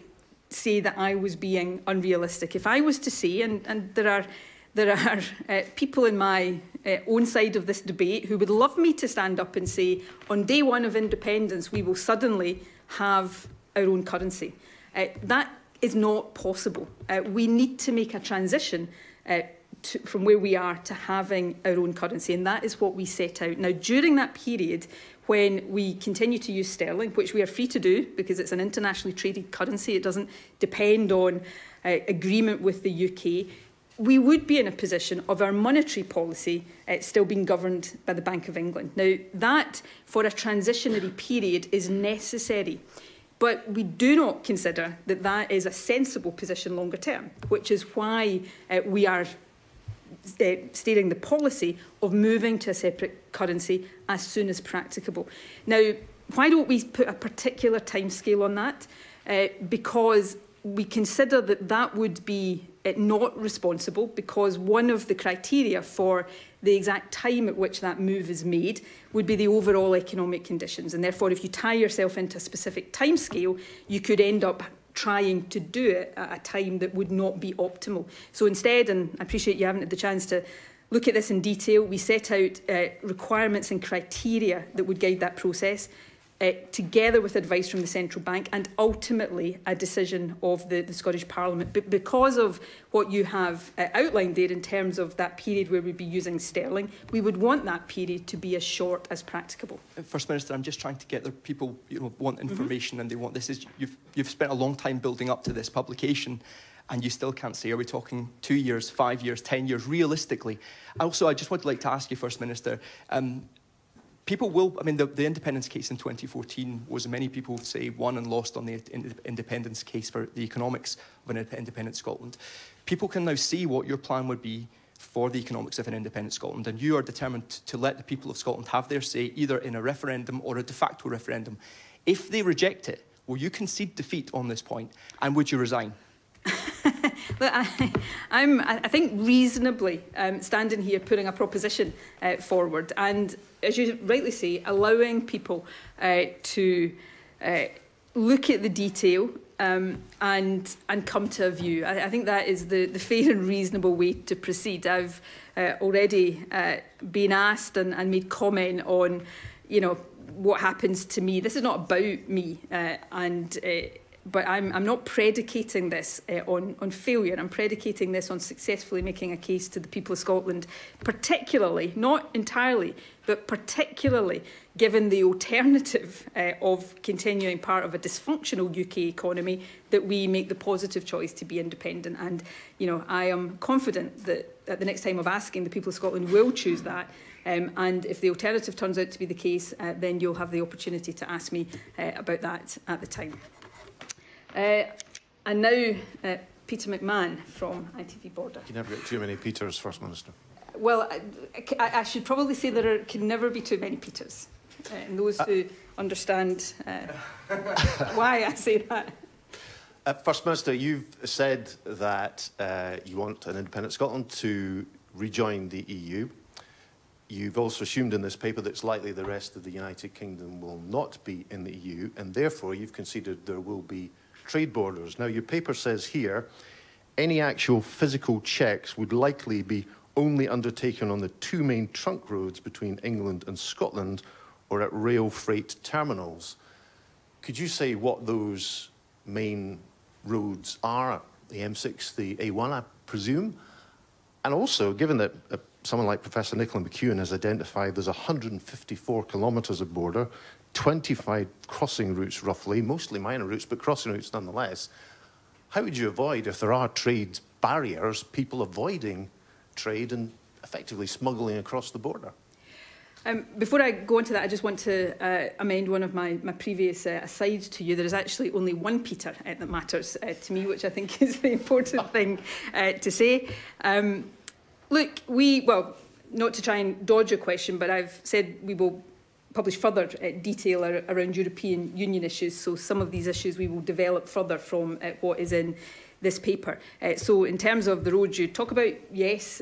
say that I was being unrealistic. If I was to say, and there are people in my own side of this debate who would love me to stand up and say, on day one of independence, we will suddenly have our own currency. That is not possible. We need to make a transition from where we are to having our own currency, and that is what we set out. Now, during that period, when we continue to use sterling, which we are free to do because it's an internationally traded currency, it doesn't depend on agreement with the UK, we would be in a position of our monetary policy still being governed by the Bank of England. Now, that, for a transitionary period, is necessary. But we do not consider that that is a sensible position longer term, which is why we are stating the policy of moving to a separate currency as soon as practicable. Now, why don't we put a particular timescale on that? Because we consider that that would be not responsible, because one of the criteria for the exact time at which that move is made would be the overall economic conditions. And therefore, if you tie yourself into a specific timescale, you could end up trying to do it at a time that would not be optimal. So instead, and I appreciate you haven't had the chance to look at this in detail, we set out requirements and criteria that would guide that process. together with advice from the Central Bank and ultimately a decision of the Scottish Parliament. But because of what you have outlined there in terms of that period where we'd be using sterling, we would want that period to be as short as practicable. First Minister, I'm just trying to get the people want information and they want this. You've spent a long time building up to this publication and you still can't say, are we talking 2 years, 5 years, 10 years, realistically? Also, I just would like to ask you, First Minister, people will, I mean, the independence case in 2014 was, many people say, won and lost on the independence case for the economics of an independent Scotland. People can now see what your plan would be for the economics of an independent Scotland, and you are determined to let the people of Scotland have their say, either in a referendum or a de facto referendum. If they reject it, will you concede defeat on this point, and would you resign? Look, I think reasonably standing here putting a proposition forward, and as you rightly say, allowing people to look at the detail and come to a view. I think that is the fair and reasonable way to proceed. I've already been asked and made comment on, what happens to me. This is not about me, but I'm not predicating this on failure. I'm predicating this on successfully making a case to the people of Scotland, particularly, not entirely, but particularly given the alternative of continuing part of a dysfunctional UK economy, that we make the positive choice to be independent. And, I am confident that at the next time of asking, the people of Scotland will choose that. And if the alternative turns out to be the case, then you'll have the opportunity to ask me about that at the time. And now, Peter McMahon from ITV Border. You never get too many Peters, First Minister. Well, I should probably say there can never be too many Peters. And those who understand why I say that. First Minister, you've said that you want an independent Scotland to rejoin the EU. You've also assumed in this paper that it's likely the rest of the United Kingdom will not be in the EU, and therefore you've conceded there will be trade borders. Now, your paper says here, any actual physical checks would likely be only undertaken on the two main trunk roads between England and Scotland or at rail freight terminals. Could you say what those main roads are? The M6, the A1, I presume? And also, given that someone like Professor Nicola Sturgeon has identified there's 154 kilometres of border, 25 crossing routes roughly, mostly minor routes, but crossing routes nonetheless. How would you avoid, if there are trade barriers, people avoiding trade and effectively smuggling across the border? Before I go into that, I just want to amend one of my previous asides to you. There is actually only one Peter that matters to me, which I think is the important thing to say. Look, well, not to try and dodge a question, but I've said we will publish further detail around European Union issues. So some of these issues we will develop further from what is in this paper. So in terms of the roads you talk about, yes,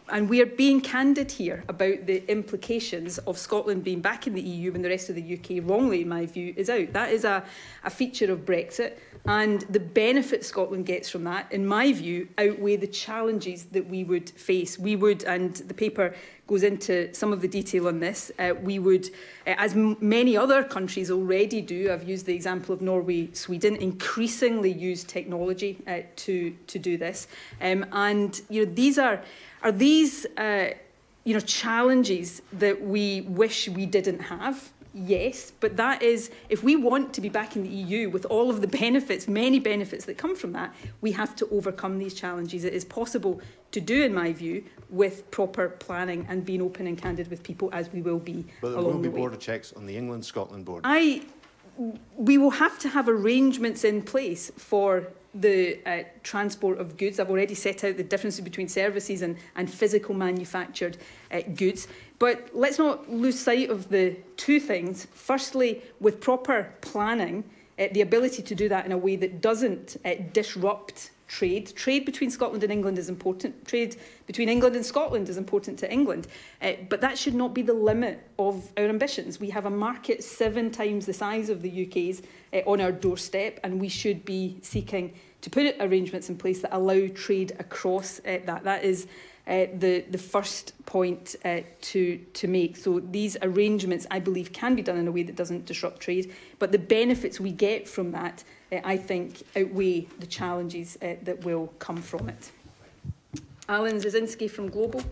and we are being candid here about the implications of Scotland being back in the EU when the rest of the UK, wrongly in my view, is out. That is a feature of Brexit, and the benefit Scotland gets from that, in my view, outweigh the challenges that we would face. We would, and the paper goes into some of the detail on this, we would, as many other countries already do, I've used the example of Norway, Sweden, increasingly use technology to do this. And these are these challenges that we wish we didn't have? Yes, but that is, if we want to be back in the EU with all of the benefits, many benefits that come from that, we have to overcome these challenges. It is possible to do, in my view, with proper planning and being open and candid with people, as we will be along the way. But there will be border checks on the England-Scotland border. We will have to have arrangements in place for the transport of goods. I've already set out the differences between services and physical manufactured goods. But let's not lose sight of the two things. Firstly, with proper planning, the ability to do that in a way that doesn't disrupt trade. Trade between Scotland and England is important. Trade between England and Scotland is important to England. But that should not be the limit of our ambitions. We have a market 7 times the size of the UK's on our doorstep, and we should be seeking to put arrangements in place that allow trade across that. That is the first point to make. So these arrangements, I believe, can be done in a way that doesn't disrupt trade, but the benefits we get from that, I think, outweigh the challenges that will come from it. Alan Zazinski from Global.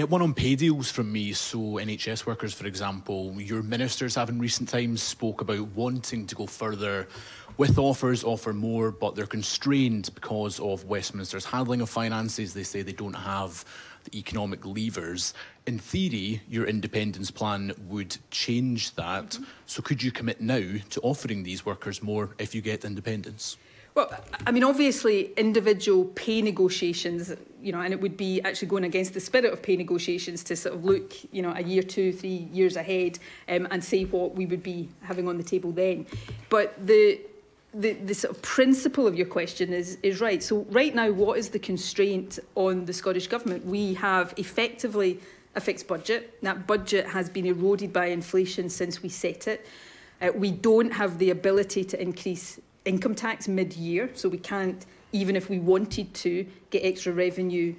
One on pay deals from me. So NHS workers, for example, your ministers have in recent times spoke about wanting to go further with offer more, but they're constrained because of Westminster's handling of finances. They say they don't have the economic levers. In theory, your independence plan would change that. So could you commit now to offering these workers more if you get independence? Well, I mean, obviously, individual pay negotiations, and it would be actually going against the spirit of pay negotiations to sort of look, a year, 2, 3 years ahead and say what we would be having on the table then. But the sort of principle of your question is right. So right now, what is the constraint on the Scottish Government? We have effectively a fixed budget. That budget has been eroded by inflation since we set it. We don't have the ability to increase income tax mid-year, so we can't, even if we wanted to, get extra revenue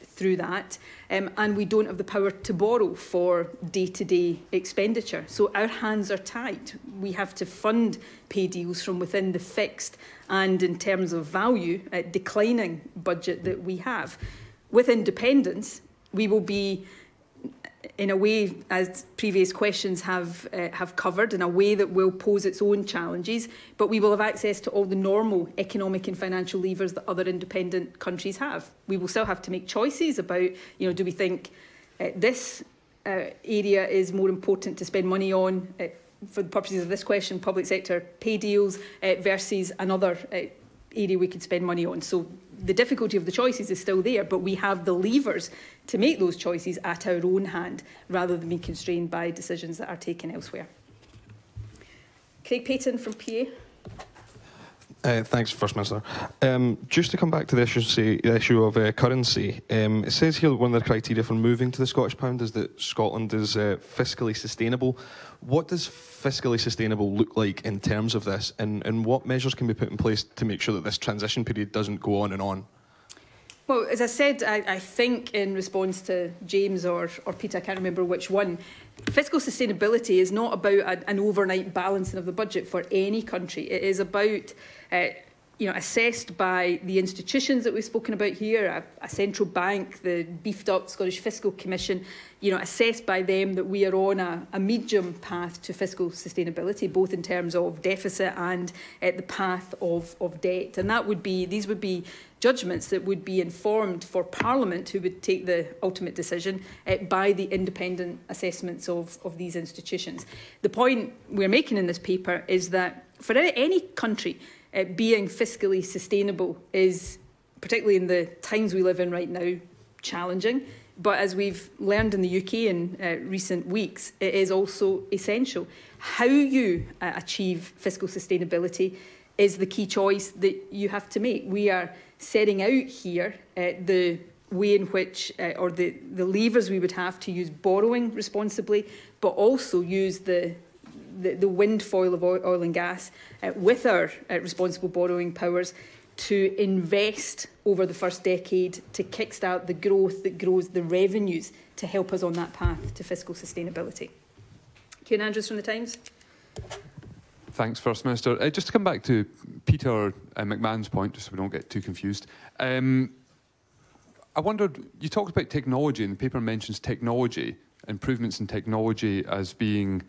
through that. And we don't have the power to borrow for day-to-day expenditure. So our hands are tied. We have to fund pay deals from within the fixed and, in terms of value, declining budget that we have. With independence, we will be, in a way, as previous questions have covered, in a way that will pose its own challenges, but we will have access to all the normal economic and financial levers that other independent countries have. We will still have to make choices about, do we think this area is more important to spend money on, for the purposes of this question, public sector pay deals, versus another area we could spend money on. So the difficulty of the choices is still there, but we have the levers to make those choices at our own hand rather than being constrained by decisions that are taken elsewhere. Craig Payton from PA. Thanks, First Minister. Just to come back to the issue of currency, it says here that one of the criteria for moving to the Scottish pound is that Scotland is fiscally sustainable. What does fiscally sustainable look like in terms of this, and what measures can be put in place to make sure that this transition period doesn't go on and on? Well, as I said, I think in response to James or Peter, I can't remember which one, fiscal sustainability is not about an overnight balancing of the budget for any country. It is about, assessed by the institutions that we've spoken about here, a central bank, the beefed up Scottish Fiscal Commission, assessed by them that we are on a medium path to fiscal sustainability, both in terms of deficit and the path of debt. And these would be judgments that would be informed for Parliament, who would take the ultimate decision, by the independent assessments of these institutions. The point we're making in this paper is that for any country, being fiscally sustainable is, particularly in the times we live in right now, challenging. But as we've learned in the UK in recent weeks, it is also essential. How you achieve fiscal sustainability is the key choice that you have to make. We are setting out here the way in which, or the levers we would have to use borrowing responsibly, but also use the windfall of oil and gas with our responsible borrowing powers to invest over the first decade to kickstart the growth that grows the revenues to help us on that path to fiscal sustainability. Kieran Andrews from The Times. Thanks, First Minister. Just to come back to Peter McMahon's point, just so we don't get too confused. I wondered, you talked about technology, and the paper mentions technology, improvements in technology as being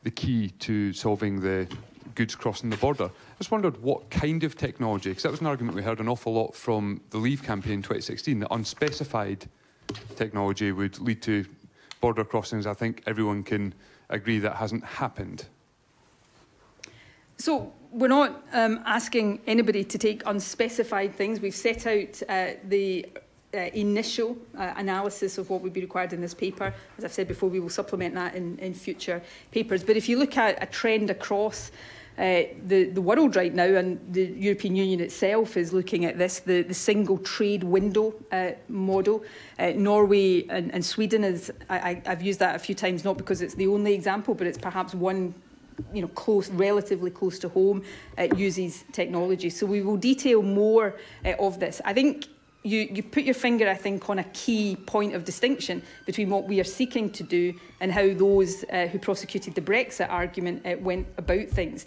the key to solving the goods crossing the border. I just wondered what kind of technology, because that was an argument we heard an awful lot from the Leave campaign in 2016, that unspecified technology would lead to border crossings. I think everyone can agree that hasn't happened. So we're not asking anybody to take unspecified things. We've set out the initial analysis of what would be required in this paper. As I've said before, we will supplement that in future papers. But if you look at a trend across the world right now, and the European Union itself is looking at this, the single trade window model. Norway and Sweden is, I've used that a few times, not because it's the only example, but it's perhaps one relatively close to home, uses technology. So we will detail more of this. I think you put your finger, I think, on a key point of distinction between what we are seeking to do and how those who prosecuted the Brexit argument went about things.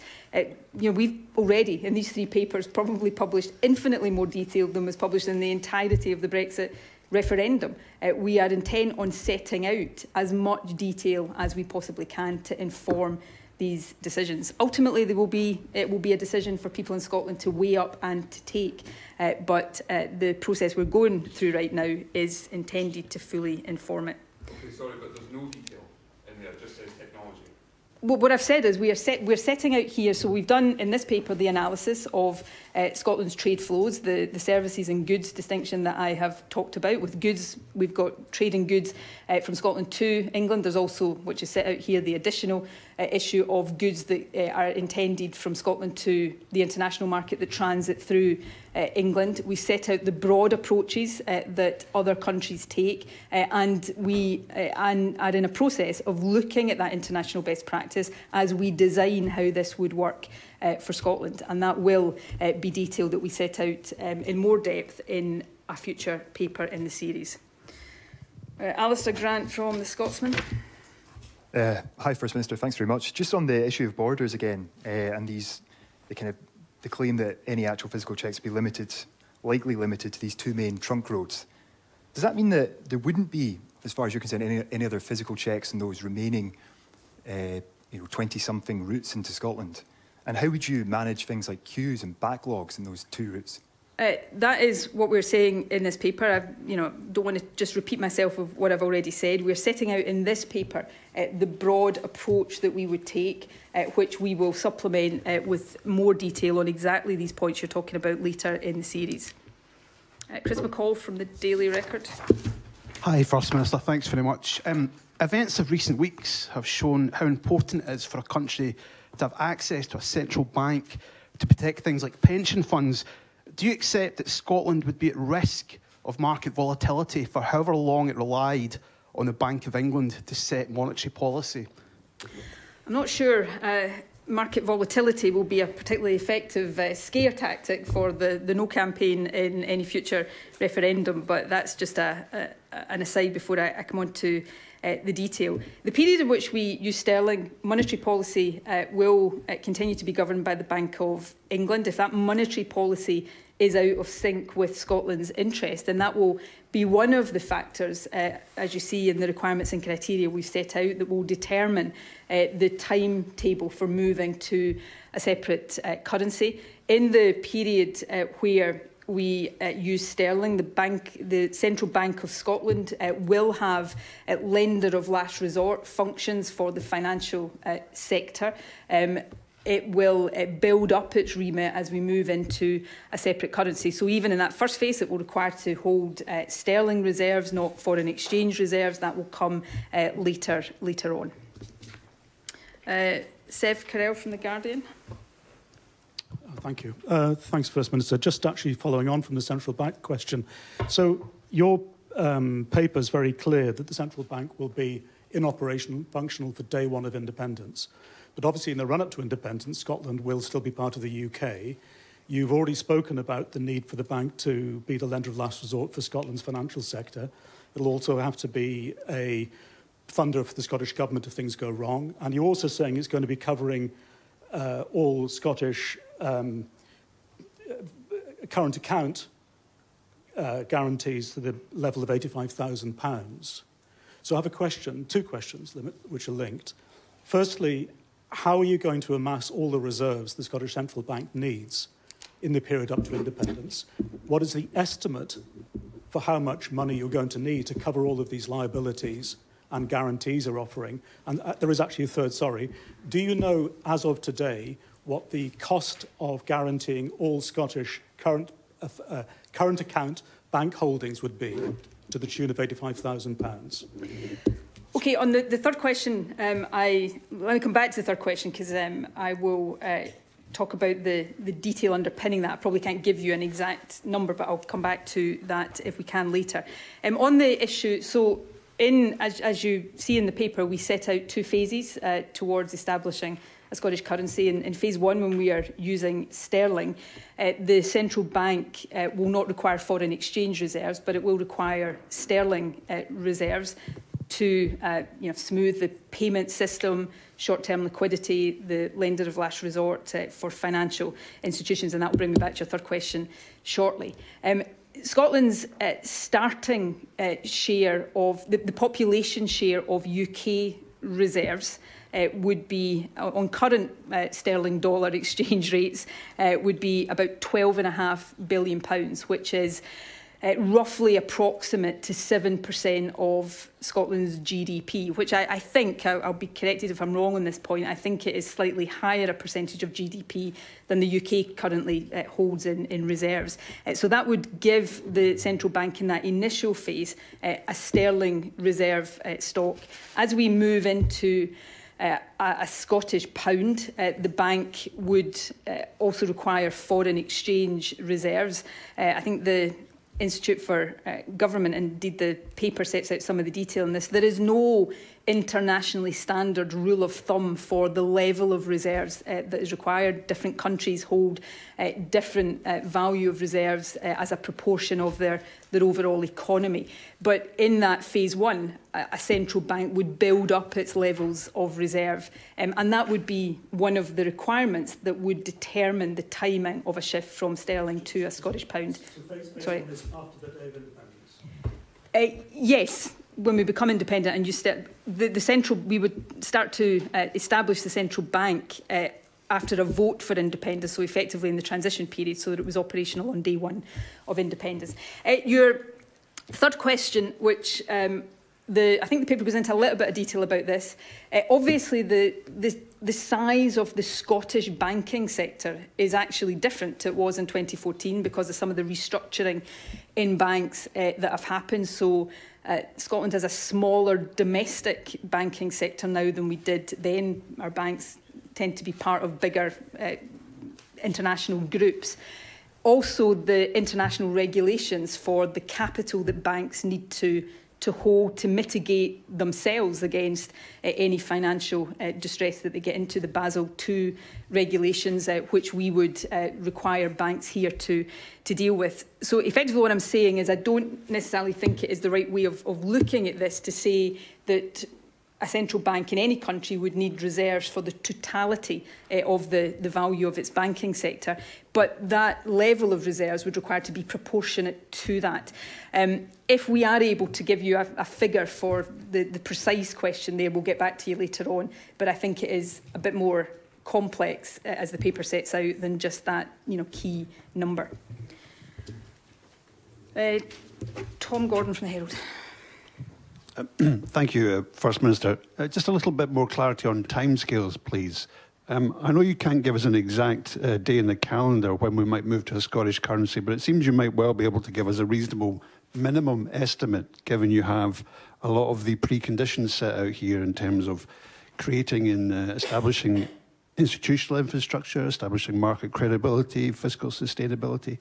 We've already, in these 3 papers, probably published infinitely more detail than was published in the entirety of the Brexit referendum. We are intent on setting out as much detail as we possibly can to inform these decisions. Ultimately, it will be a decision for people in Scotland to weigh up and to take, but the process we're going through right now is intended to fully inform it. Okay, sorry, but there's no detail in there, it just says technology. Well, what I've said is we're setting out here, so we've done in this paper the analysis of Scotland's trade flows, the services and goods distinction that I have talked about. With goods, we've got trade in goods from Scotland to England. There's also, which is set out here, the additional issue of goods that are intended from Scotland to the international market that transit through England. We set out the broad approaches that other countries take, and we are in a process of looking at that international best practice as we design how this would work for Scotland, and that will be detail that we set out in more depth in a future paper in the series. Alistair Grant from the Scotsman. Hi, First Minister. Thanks very much. Just on the issue of borders again, and the claim that any actual physical checks be likely limited to these 2 main trunk roads. Does that mean that there wouldn't be, as far as you're concerned, any other physical checks in those remaining 20-something routes into Scotland? And how would you manage things like queues and backlogs in those 2 routes? That is what we're saying in this paper. I don't want to just repeat myself of what I've already said. We're setting out in this paper the broad approach that we would take, which we will supplement with more detail on exactly these points you're talking about later in the series. Chris McCall from the Daily Record. Hi, First Minister. Thanks very much. Events of recent weeks have shown how important it is for a country to have access to a central bank to protect things like pension funds. Do you accept that Scotland would be at risk of market volatility for however long it relied on the Bank of England to set monetary policy? I'm not sure market volatility will be a particularly effective scare tactic for the No campaign in any future referendum, but that's just an aside before I come on to the detail. The period in which we use sterling monetary policy will continue to be governed by the Bank of England. If that monetary policy is out of sync with Scotland's interest, and that will be one of the factors, as you see in the requirements and criteria we've set out, that will determine the timetable for moving to a separate currency. In the period where we use sterling, the Central Bank of Scotland will have lender of last resort functions for the financial sector. It will build up its remit as we move into a separate currency. So even in that first phase, it will require to hold sterling reserves, not foreign exchange reserves. That will come later on. Sev Carell from The Guardian. Thank you. Thanks, First Minister. Just actually following on from the central bank question. So your paper is very clear that the central bank will be in operation, functional for day one of independence. But obviously in the run-up to independence, Scotland will still be part of the UK. You've already spoken about the need for the bank to be the lender of last resort for Scotland's financial sector. It'll also have to be a funder for the Scottish Government if things go wrong. And you're also saying it's going to be covering all Scottish current account guarantees to the level of £85,000. So I have a question, 2 questions which are linked. Firstly, how are you going to amass all the reserves the Scottish Central Bank needs in the period up to independence? What is the estimate for how much money you're going to need to cover all of these liabilities and guarantees are offering? And there is actually a third, sorry. Do you know, as of today, what the cost of guaranteeing all Scottish current account bank holdings would be to the tune of £85,000? Okay, on the third question, let me come back to the third question because I will talk about the detail underpinning that. I probably can't give you an exact number, but I'll come back to that if we can later. On the issue, so as you see in the paper, we set out 2 phases towards establishing a Scottish currency. In phase one, when we are using sterling, the central bank will not require foreign exchange reserves, but it will require sterling reserves to smooth the payment system, short-term liquidity, the lender of last resort for financial institutions. And that will bring me back to your third question shortly. Scotland's starting share of the population share of UK reserves would be, on current sterling dollar exchange rates, would be about £12.5 billion, which is roughly approximate to 7% of Scotland's GDP, which I think, I'll be corrected if I'm wrong on this point, I think it is slightly higher a percentage of GDP than the UK currently holds in reserves. So that would give the central bank in that initial phase a sterling reserve stock. As we move into a Scottish pound, the bank would also require foreign exchange reserves. I think the Institute for Government, and indeed the paper sets out some of the detail in this. There is no internationally standard rule of thumb for the level of reserves that is required. Different countries hold different value of reserves as a proportion of their overall economy. But in that phase one, a central bank would build up its levels of reserve, and that would be one of the requirements that would determine the timing of a shift from sterling to a Scottish pound. Sorry. Yes. When we become independent and we would start to establish the central bank after a vote for independence, so effectively in the transition period, so that it was operational on day one of independence. Your third question, which I think the paper goes into a little bit of detail about this. Obviously, the size of the Scottish banking sector is actually different to it was in 2014 because of some of the restructuring in banks that have happened. So Scotland has a smaller domestic banking sector now than we did then. Our banks tend to be part of bigger international groups. Also, the international regulations for the capital that banks need to hold to mitigate themselves against any financial distress that they get into, the Basel II regulations, which we would require banks here to deal with. So effectively what I'm saying is I don't necessarily think it is the right way of looking at this to say that a central bank in any country would need reserves for the totality of the value of its banking sector. But that level of reserves would require to be proportionate to that. If we are able to give you a figure for the precise question there, we'll get back to you later on. But I think it is a bit more complex, as the paper sets out, than just that key number. Tom Gordon from the Herald. Thank you, First Minister. Just a little bit more clarity on timescales, please. I know you can't give us an exact day in the calendar when we might move to a Scottish currency, but it seems you might well be able to give us a reasonable minimum estimate, given you have a lot of the preconditions set out here in terms of creating and establishing institutional infrastructure, establishing market credibility, fiscal sustainability.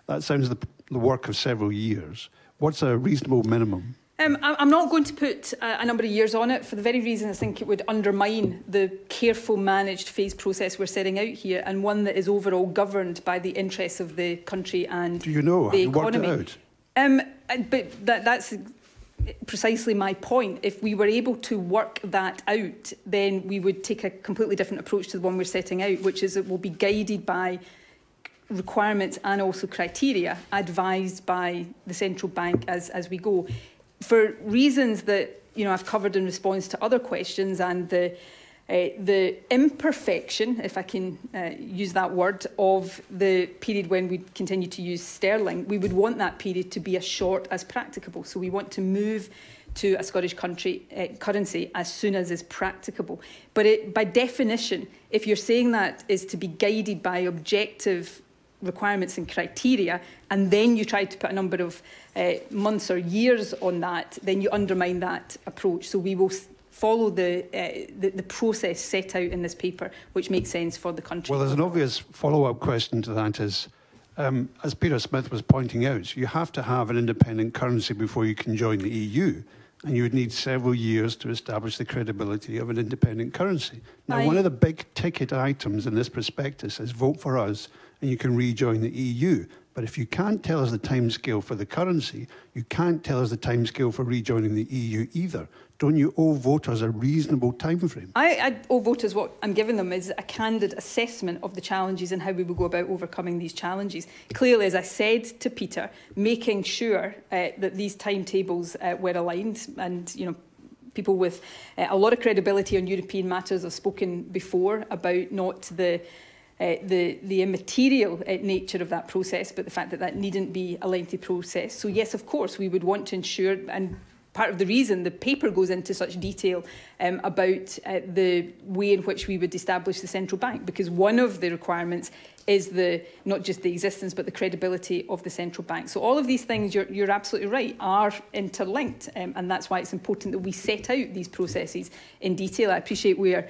That sounds the work of several years. What's a reasonable minimum? I'm not going to put a number of years on it for the very reason I think it would undermine the careful managed phase process we're setting out here, and one that is overall governed by the interests of the country and the economy. Do you know? Have you worked it out? But that's precisely my point. If we were able to work that out, then we would take a completely different approach to the one we're setting out, which is it will be guided by requirements and also criteria advised by the central bank as we go. For reasons that I've covered in response to other questions, and the imperfection, if I can use that word, of the period when we continue to use sterling, we would want that period to be as short as practicable. So we want to move to a Scottish currency as soon as is practicable. But by definition, if you're saying that is to be guided by objective requirements and criteria, and then you try to put a number of months or years on that, then you undermine that approach. So we will follow the process set out in this paper, which makes sense for the country. Well, there's an obvious follow-up question to that is, as Peter Smith was pointing out, you have to have an independent currency before you can join the EU. and you would need several years to establish the credibility of an independent currency. Now, one of the big ticket items in this prospectus is vote for us and you can rejoin the EU. But if you can't tell us the timescale for the currency, you can't tell us the timescale for rejoining the EU either. Don't you owe voters a reasonable timeframe? I owe voters what I'm giving them is a candid assessment of the challenges and how we will go about overcoming these challenges. Clearly, as I said to Peter, making sure that these timetables were aligned, and people with a lot of credibility on European matters have spoken before about not the immaterial nature of that process, but the fact that that needn't be a lengthy process. So yes, of course, we would want to ensure, and part of the reason the paper goes into such detail about the way in which we would establish the central bank, because one of the requirements is not just the existence but the credibility of the central bank. So all of these things, you're absolutely right, are interlinked, and that's why it's important that we set out these processes in detail. I appreciate we are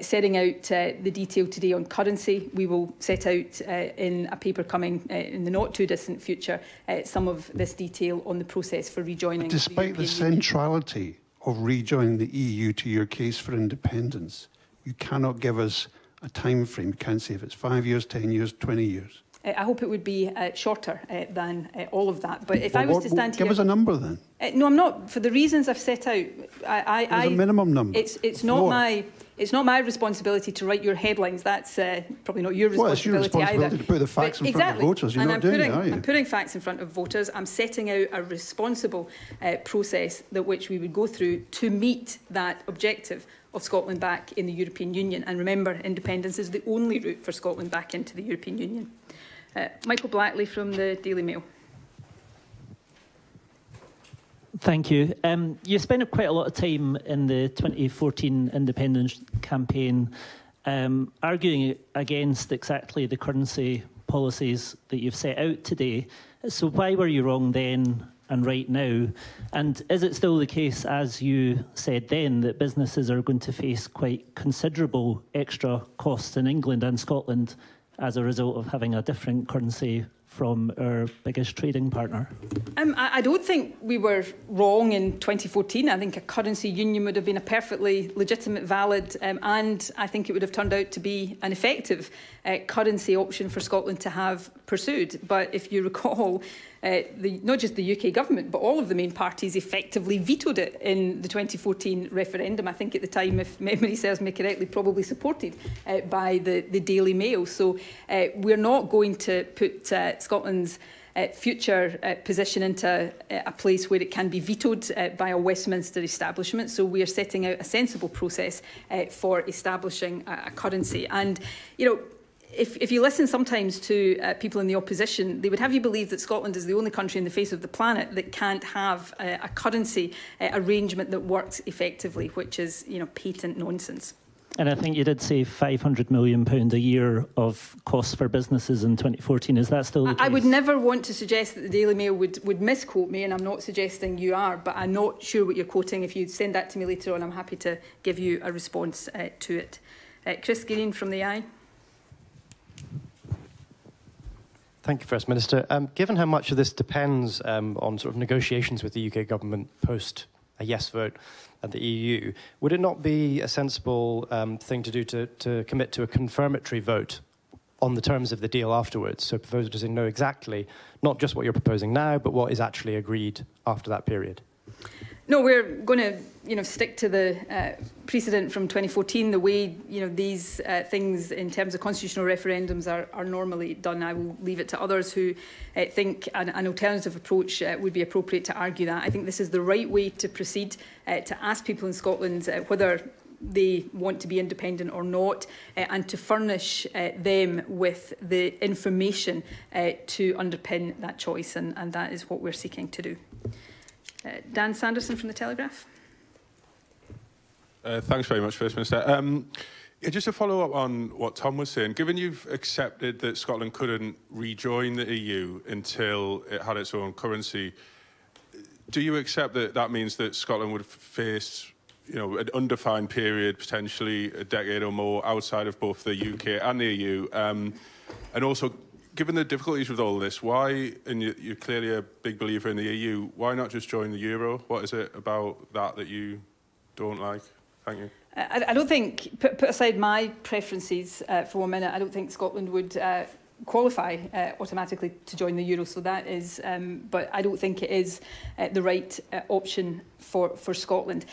setting out the detail today on currency. We will set out in a paper coming in the not too distant future some of this detail on the process for rejoining. But despite the centrality of rejoining the EU to your case for independence, you cannot give us a time frame. You can't say if it's 5 years, 10 years, 20 years. I hope it would be shorter than all of that. But if I was to stand here... Give us a number then. No, I'm not. For the reasons I've set out... There's a minimum number. It's not my responsibility to write your headlines. That's probably not your responsibility either. Well, it's your responsibility to put the facts in front of voters. You're not doing it, are you? I'm putting facts in front of voters. I'm setting out a responsible process that which we would go through to meet that objective of Scotland back in the European Union. And remember, independence is the only route for Scotland back into the European Union. Michael Blackley from the Daily Mail. Thank you. You spent quite a lot of time in the 2014 independence campaign arguing against exactly the currency policies that you've set out today. So why were you wrong then and right now? And is it still the case, as you said then, that businesses are going to face quite considerable extra costs in England and Scotland as a result of having a different currency from our biggest trading partner? I don't think we were wrong in 2014. I think a currency union would have been a perfectly legitimate, valid, and I think it would have turned out to be an effective currency option for Scotland to have pursued. But if you recall, not just the UK government, but all of the main parties effectively vetoed it in the 2014 referendum. I think at the time, if memory serves me correctly, probably supported by the Daily Mail. So we're not going to put Scotland's future position into a place where it can be vetoed by a Westminster establishment. So we are setting out a sensible process for establishing a currency. And, if you listen sometimes to people in the opposition, they would have you believe that Scotland is the only country in the face of the planet that can't have a currency arrangement that works effectively, which is, patent nonsense. And I think you did say £500 million a year of costs for businesses in 2014. Is that still the case? I would never want to suggest that the Daily Mail would misquote me, and I'm not suggesting you are, but I'm not sure what you're quoting. If you send that to me later on, I'm happy to give you a response to it. Chris Green from the Eye. Thank you, First Minister. Given how much of this depends on sort of negotiations with the UK government post a yes vote at the EU, would it not be a sensible thing to do to commit to a confirmatory vote on the terms of the deal afterwards, so voters know exactly not just what you're proposing now, but what is actually agreed after that period? No, we're going to, stick to the precedent from 2014, the way, these things in terms of constitutional referendums are normally done. I will leave it to others who think an alternative approach would be appropriate to argue that. I think this is the right way to proceed, to ask people in Scotland whether they want to be independent or not, and to furnish them with the information to underpin that choice, and that is what we're seeking to do. Dan Sanderson from The Telegraph. Thanks very much, First Minister. Just to follow up on what Tom was saying, given you've accepted that Scotland couldn't rejoin the EU until it had its own currency, do you accept that that means that Scotland would face an undefined period, potentially a decade or more, outside of both the UK and the EU? And also, given the difficulties with all this, why, and you're clearly a big believer in the EU, why not just join the euro? What is it about that you don't like? Thank you. I don't think, put aside my preferences for 1 minute, I don't think Scotland would qualify automatically to join the euro. So that is, but I don't think it is the right option for Scotland.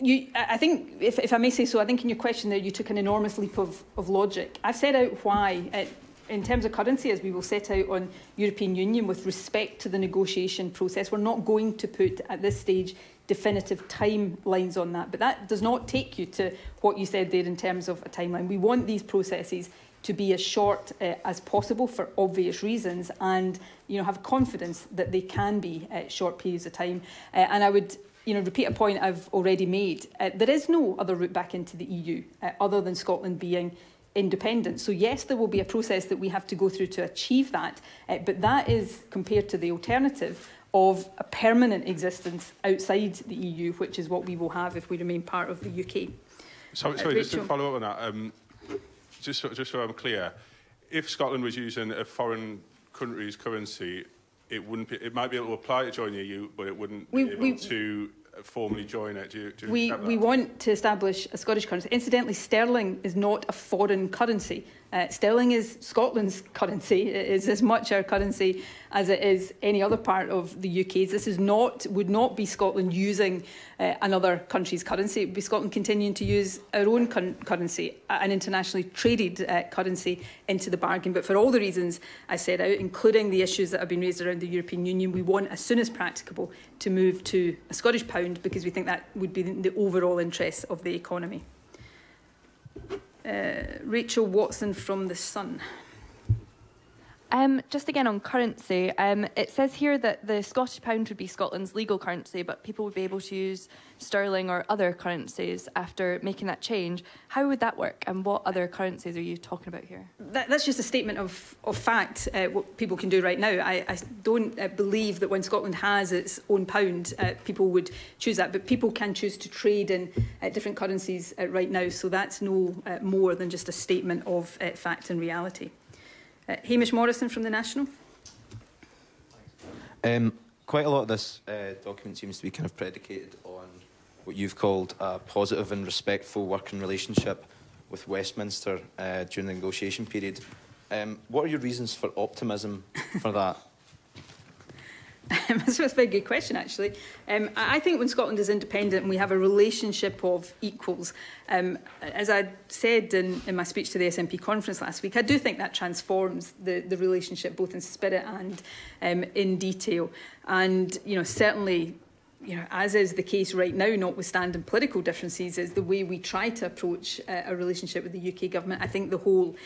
I think, if I may say so, I think in your question there you took an enormous leap of logic. I've set out why, in terms of currency, as we will set out on European Union with respect to the negotiation process, we're not going to put at this stage definitive timelines on that. But that does not take you to what you said there in terms of a timeline. We want these processes to be as short as possible for obvious reasons, and have confidence that they can be short periods of time. And I would repeat a point I've already made. There is no other route back into the EU other than Scotland being independent. So yes, there will be a process that we have to go through to achieve that, but that is compared to the alternative of a permanent existence outside the EU, which is what we will have if we remain part of the UK. Sorry, just to follow up on that, just so I'm clear, if Scotland was using a foreign country's currency, it might be able to apply to join the EU, but it wouldn't be able to formally join it. Do you we want to establish a Scottish currency. Incidentally, sterling is not a foreign currency. Sterling is Scotland's currency. It is as much our currency as it is any other part of the UK's. This would not be Scotland using another country's currency. It would be Scotland continuing to use our own currency, an internationally traded currency into the bargain. But for all the reasons I set out, including the issues that have been raised around the European Union, we want, as soon as practicable, to move to a Scottish pound because we think that would be the overall interests of the economy. Rachel Watson from The Sun. Just again on currency, it says here that the Scottish pound would be Scotland's legal currency, but people would be able to use sterling or other currencies after making that change. How would that work, and what other currencies are you talking about here? That's just a statement of fact, what people can do right now. I don't believe that when Scotland has its own pound, people would choose that, but people can choose to trade in different currencies right now, so that's no more than just a statement of fact and reality. Hamish Morrison from The National. Quite a lot of this document seems to be kind of predicated on what you've called a positive and respectful working relationship with Westminster during the negotiation period. What are your reasons for optimism for that? That's a very good question, actually. I think when Scotland is independent and we have a relationship of equals, as I said in my speech to the SNP conference last week, I do think that transforms the relationship both in spirit and in detail. And, certainly, as is the case right now, notwithstanding political differences, is the way we try to approach a relationship with the UK government. I think the whole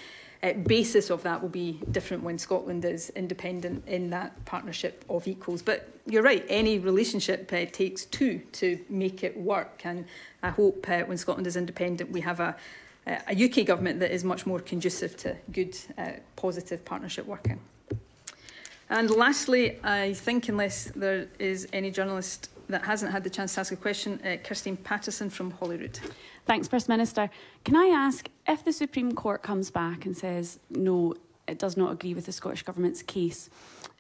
basis of that will be different when Scotland is independent in that partnership of equals. But you're right, any relationship takes two to make it work. And I hope when Scotland is independent, we have a UK government that is much more conducive to good, positive partnership working. And lastly, I think, unless there is any journalist that hasn't had the chance to ask a question, Christine Patterson from Holyrood. Thanks, First Minister. Can I ask, if the Supreme Court comes back and says, no, it does not agree with the Scottish Government's case,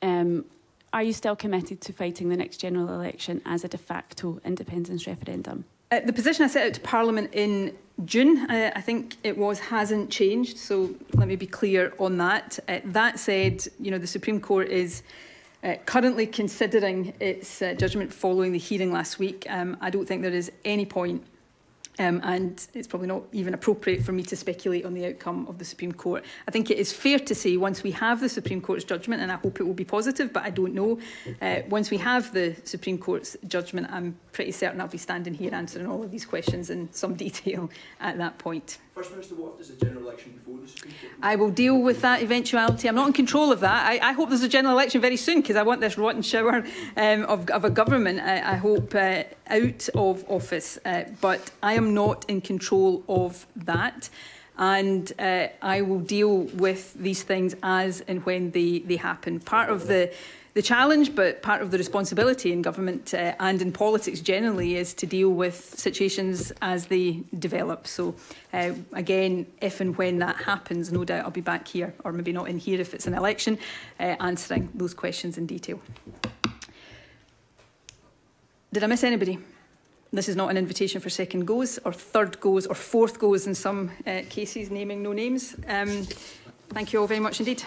are you still committed to fighting the next general election as a de facto independence referendum? The position I set out to Parliament in June, I think it was, hasn't changed. So let me be clear on that. That said, the Supreme Court is currently considering its judgment following the hearing last week. I don't think there is any point, and it's probably not even appropriate for me to speculate on the outcome of the Supreme Court. I think it is fair to say once we have the Supreme Court's judgment, and I hope it will be positive, but I don't know, once we have the Supreme Court's judgment, I'm pretty certain I'll be standing here answering all of these questions in some detail at that point. First Minister, what if there's a general election before the Supreme Court? I will deal with that eventuality. I'm not in control of that. I hope there's a general election very soon because I want this rotten shower of a government, I hope, out of office. But I am not in control of that. and I will deal with these things as and when they happen. Part of the challenge, but part of the responsibility in government and in politics generally, is to deal with situations as they develop. So again, if and when that happens, no doubt I'll be back here, or maybe not in here if it's an election, answering those questions in detail. Did I miss anybody? This is not an invitation for second goes, or third goes, or fourth goes in some cases, naming no names. Thank you all very much indeed.